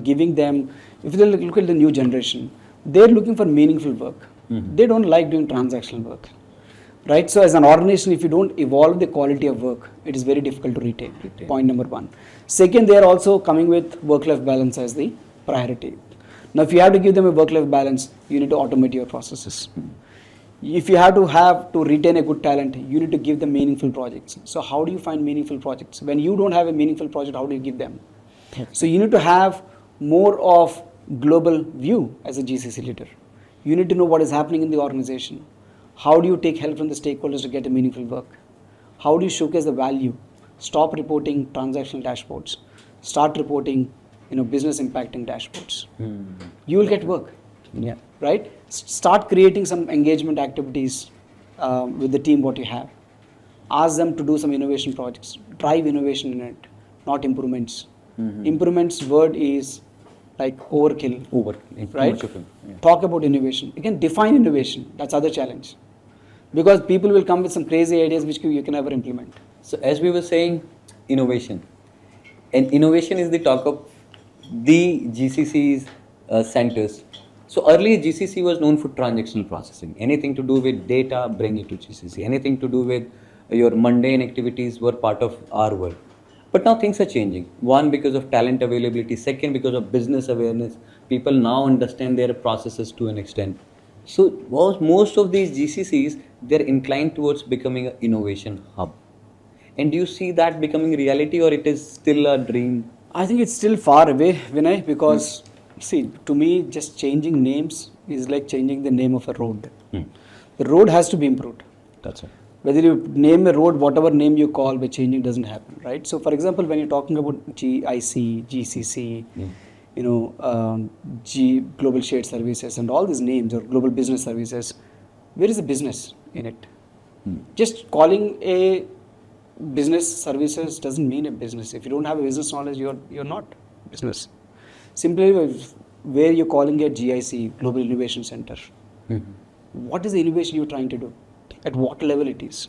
Speaker 2: giving them, if you look at the new generation, they're looking for meaningful work. They don't like doing transactional work. Right? So as an organization, if you don't evolve the quality of work, it is very difficult to retain. Point number 1. Second, they are also coming with work-life balance as the priority. Now, if you have to give them a work-life balance, you need to automate your processes. If you have to retain a good talent, you need to give them meaningful projects. So how do you find meaningful projects? When you don't have a meaningful project, how do you give them? So you need to have more of global view as a GCC leader. You need to know what is happening in the organization. How do you take help from the stakeholders to get a meaningful work? How do you showcase the value? Stop reporting transactional dashboards. Start reporting, business impacting dashboards. You will get work.
Speaker 1: Yeah.
Speaker 2: Right? Start creating some engagement activities with the team what you have. Ask them to do some innovation projects. Drive innovation in it, not improvements. Improvements word is like overkill. Right?
Speaker 1: Yeah.
Speaker 2: Talk about innovation. You can define innovation. That's other challenge. Because people will come with some crazy ideas which you can never implement.
Speaker 1: So as we were saying, innovation. And innovation is the talk of the GCCs centers. So earlier GCC was known for transactional processing. Anything to do with data, bring it to GCC. Anything to do with your mundane activities were part of our world. But now things are changing. One, because of talent availability. Second, because of business awareness. People now understand their processes to an extent. So most of these GCCs, they're inclined towards becoming an innovation hub. And do you see that becoming reality, or it is still a dream?
Speaker 2: I think it's still far away, Vinay, because see, to me, just changing names is like changing the name of a road. The road has to be improved.
Speaker 1: That's it.
Speaker 2: Whether you name a road, whatever name you call, by changing doesn't happen, right? So, for example, when you're talking about GIC, GCC, Global Shared Services, and all these names, or Global Business Services, where is the business in it? Just calling a business services doesn't mean a business. If you don't have a business knowledge, you're not business. Simply where you're calling it GIC, Global Innovation Center. What is the innovation you're trying to do? At what level it is?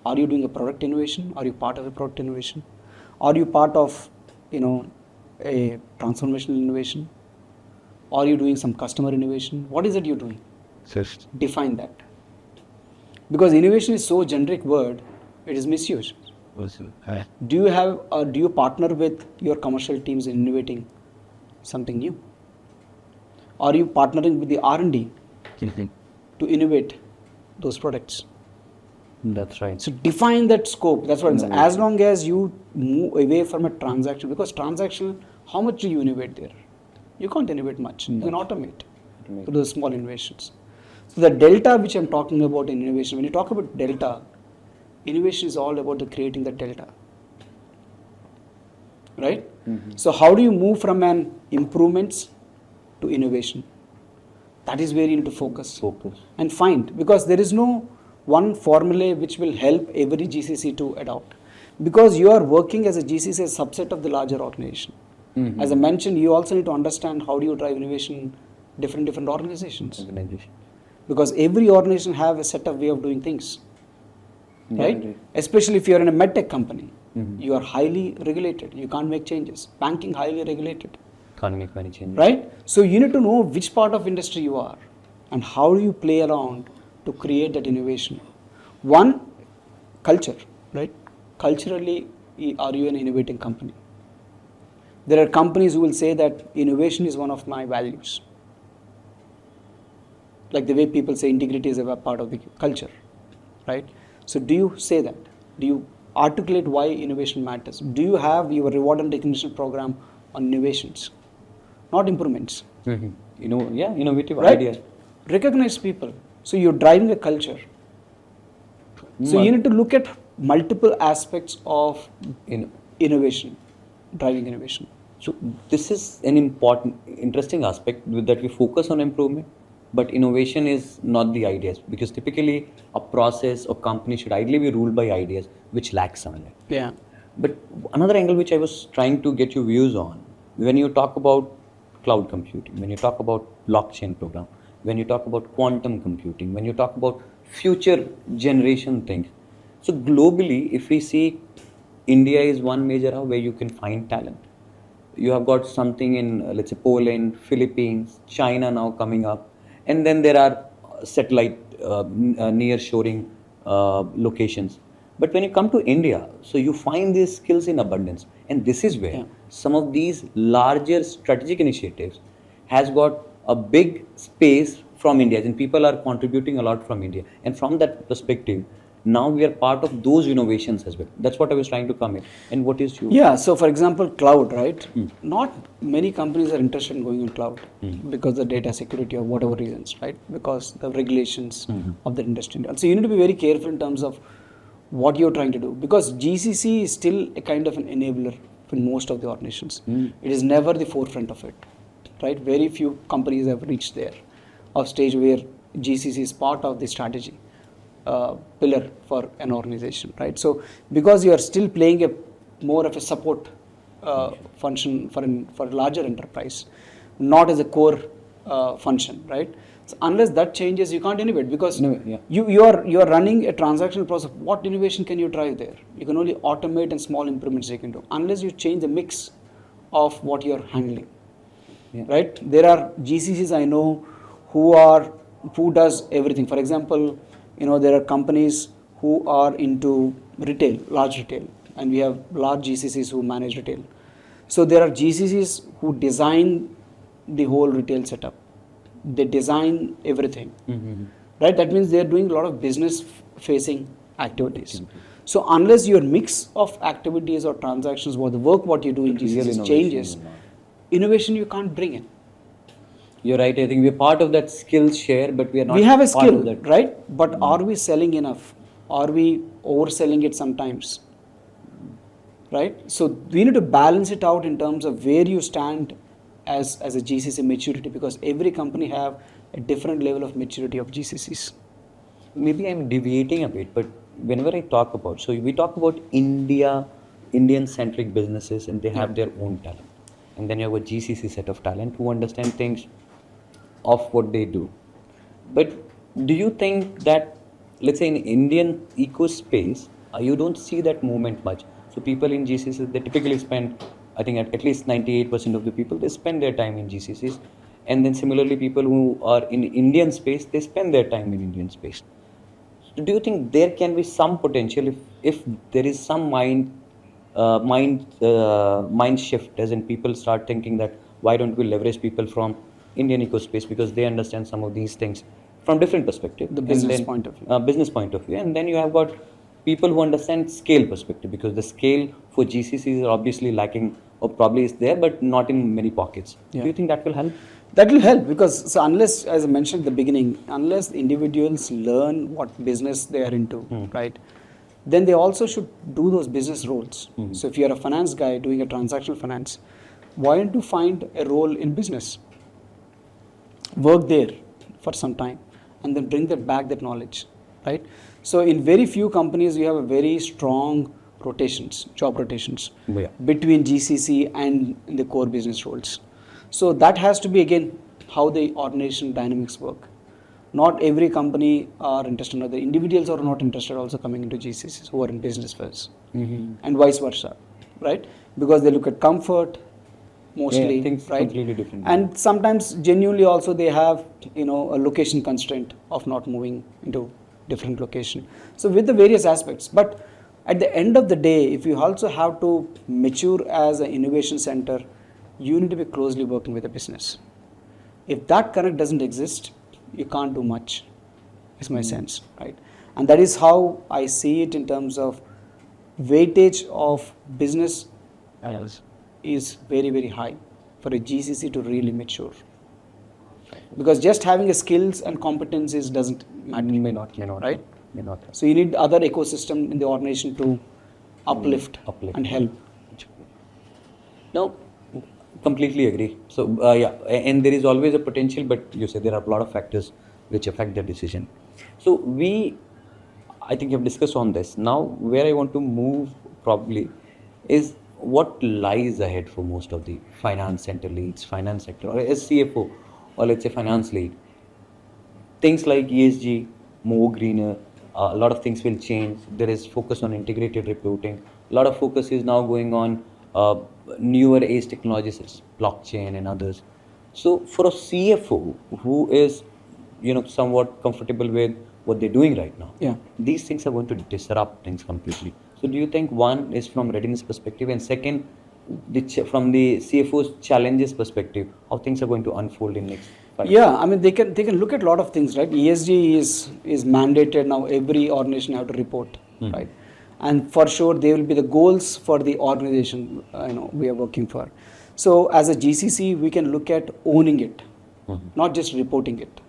Speaker 2: Are you doing a product innovation? Are you part of a product innovation? Are you part of, a transformational innovation? Are you doing some customer innovation? What is it you're doing? Define that. Because innovation is so generic word, it is misused. Do you partner with your commercial teams in innovating something new? Are you partnering with the R&D to innovate those products?
Speaker 1: That's right.
Speaker 2: So define that scope. That's what I'm saying. As long as you move away from a transaction, because transaction, how much do you innovate there? You can't innovate much. You can automate through those small innovations. So the delta which I'm talking about in innovation, when you talk about delta, innovation is all about creating the delta. Right? So how do you move from an improvements to innovation? That is where you need to focus. And find, because there is no one formula which will help every GCC to adopt. Because you are working as a GCC as a subset of the larger organization. As I mentioned, you also need to understand how do you drive innovation in different organizations. Because every organization have a set of way of doing things. Right? Especially if you are in a medtech company, you are highly regulated. You can't make changes. Banking, highly regulated.
Speaker 1: Can't make many changes.
Speaker 2: Right? So you need to know which part of industry you are and how do you play around to create that innovation. One, culture, right? Culturally, are you an innovating company? There are companies who will say that innovation is one of my values. Like the way people say integrity is a part of the culture, right? So do you say that? Do you articulate why innovation matters? Do you have your reward and recognition program on innovations, not improvements?
Speaker 1: Innovative
Speaker 2: right?
Speaker 1: ideas.
Speaker 2: Recognize people. So you're driving a culture. So you need to look at multiple aspects of innovation, driving innovation.
Speaker 1: So this is an interesting aspect that we focus on improvement, but innovation is not the ideas, because typically a process or company should ideally be ruled by ideas which lack somewhere.
Speaker 2: Yeah.
Speaker 1: But another angle which I was trying to get your views on, when you talk about cloud computing, when you talk about blockchain program, when you talk about quantum computing, when you talk about future generation things. So globally, if we see, India is one major hub where you can find talent. You have got something in, let's say, Poland, Philippines, China now coming up. And then there are satellite near-shoring locations. But when you come to India, so you find these skills in abundance. And this is where some of these larger strategic initiatives has got a big space from India, and people are contributing a lot from India. And from that perspective, now we are part of those innovations as well. That's what I was trying to come in. And what is you?
Speaker 2: Yeah, so for example, cloud, right? Not many companies are interested in going on cloud because of data security or whatever reasons, right? Because the regulations of the industry. So you need to be very careful in terms of what you're trying to do, because GCC is still a kind of an enabler for most of the organizations. It is never the forefront of it, right? Very few companies have reached there, of stage where GCC is part of the strategy. Pillar for an organization, right? So because you are still playing a more of a support function for a larger enterprise, not as a core function, right? So unless that changes, you can't innovate, because you are running a transactional process. What innovation can you drive there? You can only automate and small improvements you can do, unless you change the mix of what you are handling, right? There are GCCs I know who does everything. For example, there are companies who are into retail, large retail, and we have large GCCs who manage retail. So there are GCCs who design the whole retail setup. They design everything, right? That means they are doing a lot of business-facing activities. So unless your mix of activities or transactions, what you do in GCCs changes, innovation you can't bring in.
Speaker 1: You're right. I think we're part of that skills share, but we are not.
Speaker 2: We have a
Speaker 1: part
Speaker 2: skill,
Speaker 1: of that.
Speaker 2: right? But are we selling enough? Are we overselling it sometimes? Right? So we need to balance it out in terms of where you stand as a GCC maturity, because every company have a different level of maturity of GCCs.
Speaker 1: Maybe I'm deviating a bit, but whenever I talk about, so we talk about Indian-centric businesses, and they have their own talent. And then you have a GCC set of talent who understand things of what they do. But do you think that, let's say in Indian eco space, you don't see that movement much? So people in GCCs, they typically spend, I think at least 98% of the people, they spend their time in GCCs. And then similarly, people who are in Indian space, they spend their time in Indian space. So do you think there can be some potential if there is some mind shift, as in people start thinking that why don't we leverage people from Indian ecospace, because they understand some of these things from different perspective,
Speaker 2: the business point of view.
Speaker 1: Business point of view, and then you have got people who understand scale perspective, because the scale for GCCs is obviously lacking, or probably is there, but not in many pockets. Do you think that will help?
Speaker 2: That will help, because so unless, as I mentioned at the beginning, unless individuals learn what business they are into, right? Then they also should do those business roles. So if you are a finance guy doing a transactional finance, why don't you find a role in business? Work there for some time and then bring that knowledge, right? So in very few companies, you have a very strong job rotations between GCC and the core business roles. So that has to be, again, how the organization dynamics work. Not every company are interested, or the individuals are not interested also coming into GCCs who are in business first, and vice versa, right? Because they look at comfort mostly,
Speaker 1: things
Speaker 2: right?
Speaker 1: Completely different.
Speaker 2: And sometimes genuinely also they have, a location constraint of not moving into different location. So with the various aspects, but at the end of the day, if you also have to mature as an innovation center, you need to be closely working with the business. If that connect doesn't exist, you can't do much, is my sense, right? And that is how I see it in terms of weightage of business is very, very high for a GCC to really mature. Because just having a skills and competencies doesn't matter.
Speaker 1: May not,
Speaker 2: right?
Speaker 1: May not.
Speaker 2: So you need other ecosystem in the organization to uplift and help.
Speaker 1: No, completely agree. So and there is always a potential, but you say there are a lot of factors which affect the decision. So I think you have discussed on this. Now where I want to move probably is what lies ahead for most of the finance center leads, finance sector, or as CFO, or let's say finance lead. Things like ESG, more greener, a lot of things will change. There is focus on integrated reporting. A lot of focus is now going on newer age technologies, such as blockchain and others. So for a CFO who is, somewhat comfortable with what they're doing right now, these things are going to disrupt things completely. So do you think one is from readiness perspective, and second, from the CFO's challenges perspective, how things are going to unfold in next
Speaker 2: Yeah, I mean they can look at a lot of things, right? ESG is mandated now. Every organization have to report, right? And for sure there will be the goals for the organization. We are working for. So as a GCC, we can look at owning it, not just reporting it,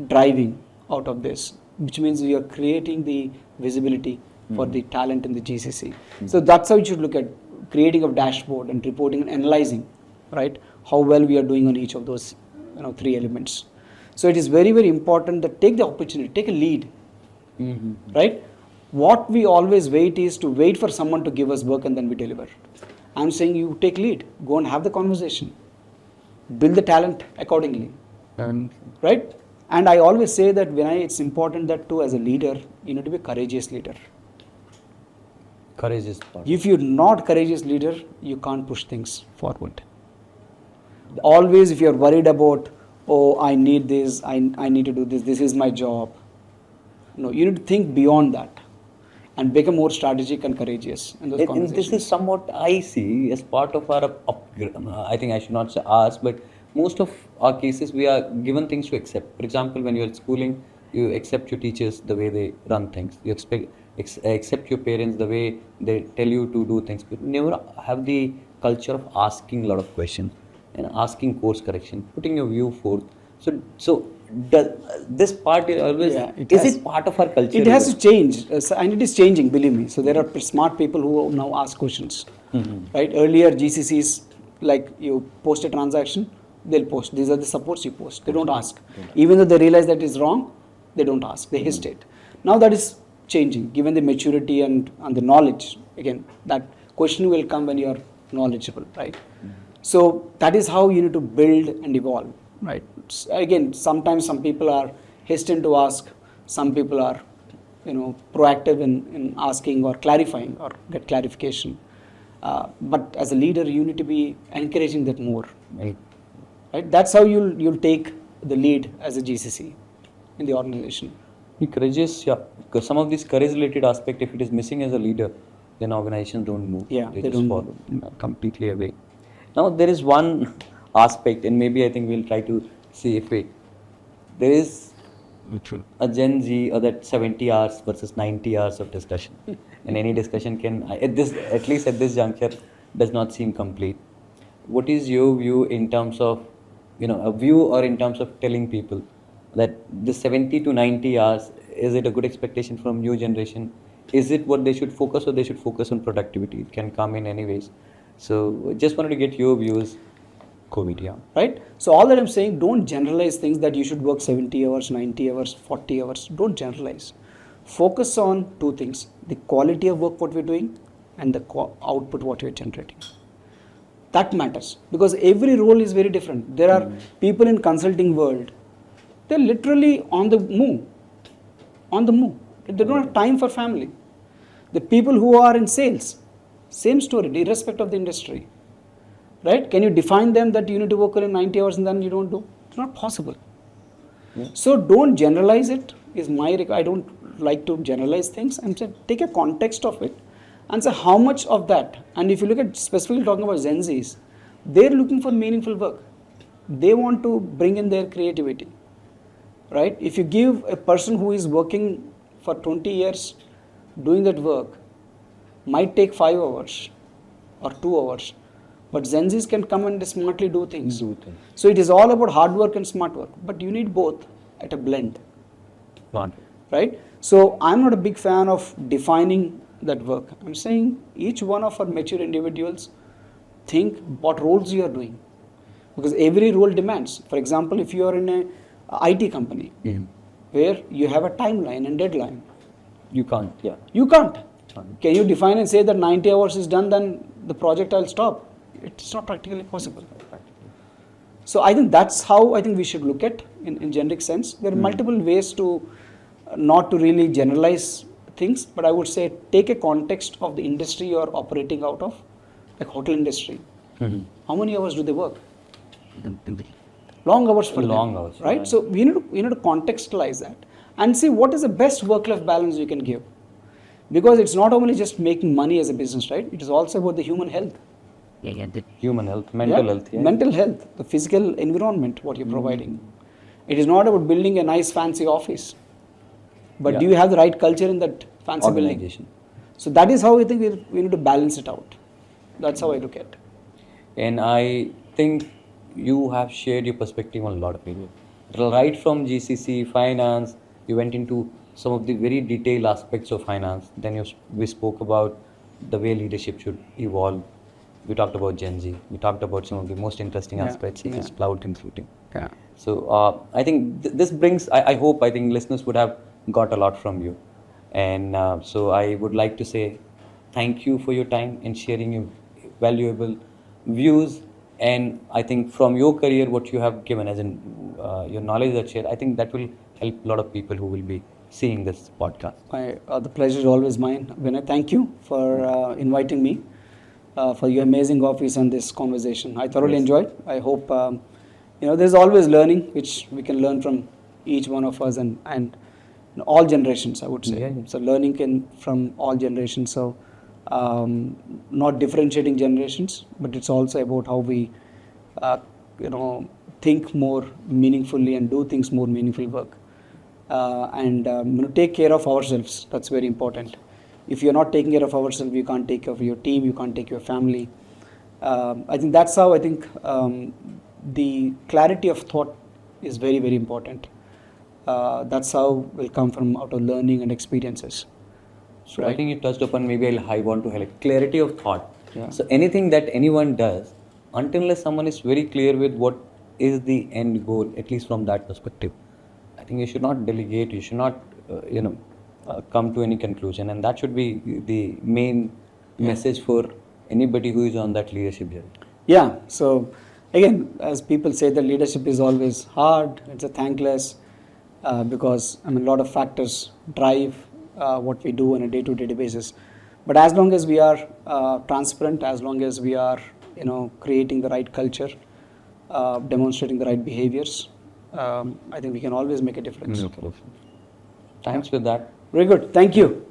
Speaker 2: driving out of this, which means we are creating the visibility for the talent in the GCC. So that's how you should look at creating a dashboard and reporting and analyzing, right? How well we are doing on each of those, three elements. So it is very, very important that take the opportunity, take a lead, right? What we always wait is to wait for someone to give us work and then we deliver. I'm saying you take lead, go and have the conversation, build the talent accordingly, right? And I always say that it's important that too, as a leader, you need to be a courageous leader.
Speaker 1: Courageous part.
Speaker 2: If you're not courageous leader, you can't push things forward. Always, if you're worried about, oh, I need this, I need to do this, this is my job. No, you need to think beyond that and become more strategic and courageous in those conversations.
Speaker 1: And this is somewhat I see as part of our I think I should not say ask, but most of our cases we are given things to accept. For example, when you're schooling, you accept your teachers the way they run things. You accept your parents the way they tell you to do things. But never have the culture of asking a lot of questions and asking course correction, putting your view forth. So this part is always, it part of our culture?
Speaker 2: It has to change, and it is changing, believe me. So there are smart people who now ask questions, right? Earlier GCCs, like you post a transaction, they'll post. These are the supports you post. They don't ask. Even though they realize that is wrong, they don't ask. They hesitate. Now that is changing, given the maturity and the knowledge. Again, that question will come when you are knowledgeable, right? So that is how you need to build and evolve, right? Again, sometimes some people are hesitant to ask. Some people are, proactive in asking or clarifying or get clarification. But as a leader, you need to be encouraging that more. Right? That's how you'll take the lead as a GCC in the organization.
Speaker 1: Be courageous, yeah. Because some of these courage-related aspect, if it is missing as a leader, then organizations don't move.
Speaker 2: Yeah,
Speaker 1: they just fall completely away. Now there is one aspect, and maybe I think we'll try to see if there is a Gen Z or that 70 hours versus 90 hours of discussion, and any discussion can at least at this juncture does not seem complete. What is your view in terms of a view or in terms of telling people that the 70 to 90 hours, is it a good expectation from new generation? Is it what they should focus, or they should focus on productivity? It can come in any ways. So just wanted to get your views. COVID, yeah.
Speaker 2: Right? So all that I'm saying, don't generalize things that you should work 70 hours, 90 hours, 40 hours. Don't generalize. Focus on two things: the quality of work what we're doing and the output what we're generating. That matters, because every role is very different. There are people in consulting world, they're literally on the move. They don't have time for family. The people who are in sales, same story, irrespective of the industry. Right? Can you define them that you need to work only 90 hours and then you don't do? It's not possible. Yeah. So don't generalize it, is my I don't like to generalize things, and say, take a context of it and say how much of that. And if you look at specifically talking about Gen Zs, they're looking for meaningful work. They want to bring in their creativity. Right? If you give a person who is working for 20 years doing that work, might take 5 hours or 2 hours, but Gen Zs can come and smartly do things. So it is all about hard work and smart work, but you need both at a blend. Right? So I'm not a big fan of defining that work. I'm saying each one of our mature individuals think what roles you are doing, because every role demands. For example, if you are in a IT company where you have a timeline and deadline,
Speaker 1: you can't. Yeah,
Speaker 2: you can't. Can you define and say that 90 hours is done, then the project I'll stop? It's not practically possible. So I think that's how I think we should look at in generic sense. There are multiple ways to not to really generalize things, but I would say take a context of the industry you're operating out of, like hotel industry. How many hours do they work? Long hours for
Speaker 1: long
Speaker 2: them,
Speaker 1: hours,
Speaker 2: right? So we need to contextualize that and see what is the best work-life balance you can give, because it's not only just making money as a business, right? It is also about the human health.
Speaker 1: Human health, mental health.
Speaker 2: Mental health, the physical environment, what you're providing. It is not about building a nice fancy office, but
Speaker 1: Yeah.
Speaker 2: do you have the right culture in that fancy building?
Speaker 1: Organization.
Speaker 2: So that is how I think we need to balance it out. That's how I look at it.
Speaker 1: And I think you have shared your perspective on a lot of areas. Right from GCC, finance, you went into some of the very detailed aspects of finance. Then we spoke about the way leadership should evolve. We talked about Gen Z. We talked about some of the most interesting
Speaker 2: Yeah,
Speaker 1: aspects, such as
Speaker 2: yeah.
Speaker 1: cloud computing.
Speaker 2: Yeah.
Speaker 1: So I think this brings, I think listeners would have got a lot from you. And so I would like to say thank you for your time and sharing your valuable views. And I think from your career, what you have given as in your knowledge that shared, I think that will help a lot of people who will be seeing this podcast.
Speaker 2: The pleasure is always mine. Vinay, thank you for inviting me for your amazing office and this conversation. I thoroughly
Speaker 1: Yes.
Speaker 2: enjoyed. I hope there's always learning, which we can learn from each one of us and all generations. I would say
Speaker 1: Yeah, yeah.
Speaker 2: so. Learning can from all generations. So not differentiating generations, but it's also about how we think more meaningfully and do things more meaningful work. And take care of ourselves. That's very important. If you're not taking care of ourselves, you can't take care of your team, you can't take care of your family. I think that's how I think the clarity of thought is very, very important. That's how will come from out of learning and experiences.
Speaker 1: So I think you touched upon, maybe I want to highlight clarity of thought.
Speaker 2: Yeah.
Speaker 1: So anything that anyone does, unless someone is very clear with what is the end goal, at least from that perspective, I think you should not delegate. You should not, come to any conclusion, and that should be the main message for anybody who is on that leadership journey.
Speaker 2: Yeah. So again, as people say, that leadership is always hard. It's a thankless because a lot of factors drive what we do on a day-to-day basis. But as long as we are transparent, as long as we are creating the right culture, demonstrating the right behaviors, I think we can always make a difference.
Speaker 1: Thanks for that.
Speaker 2: Very good. Thank you.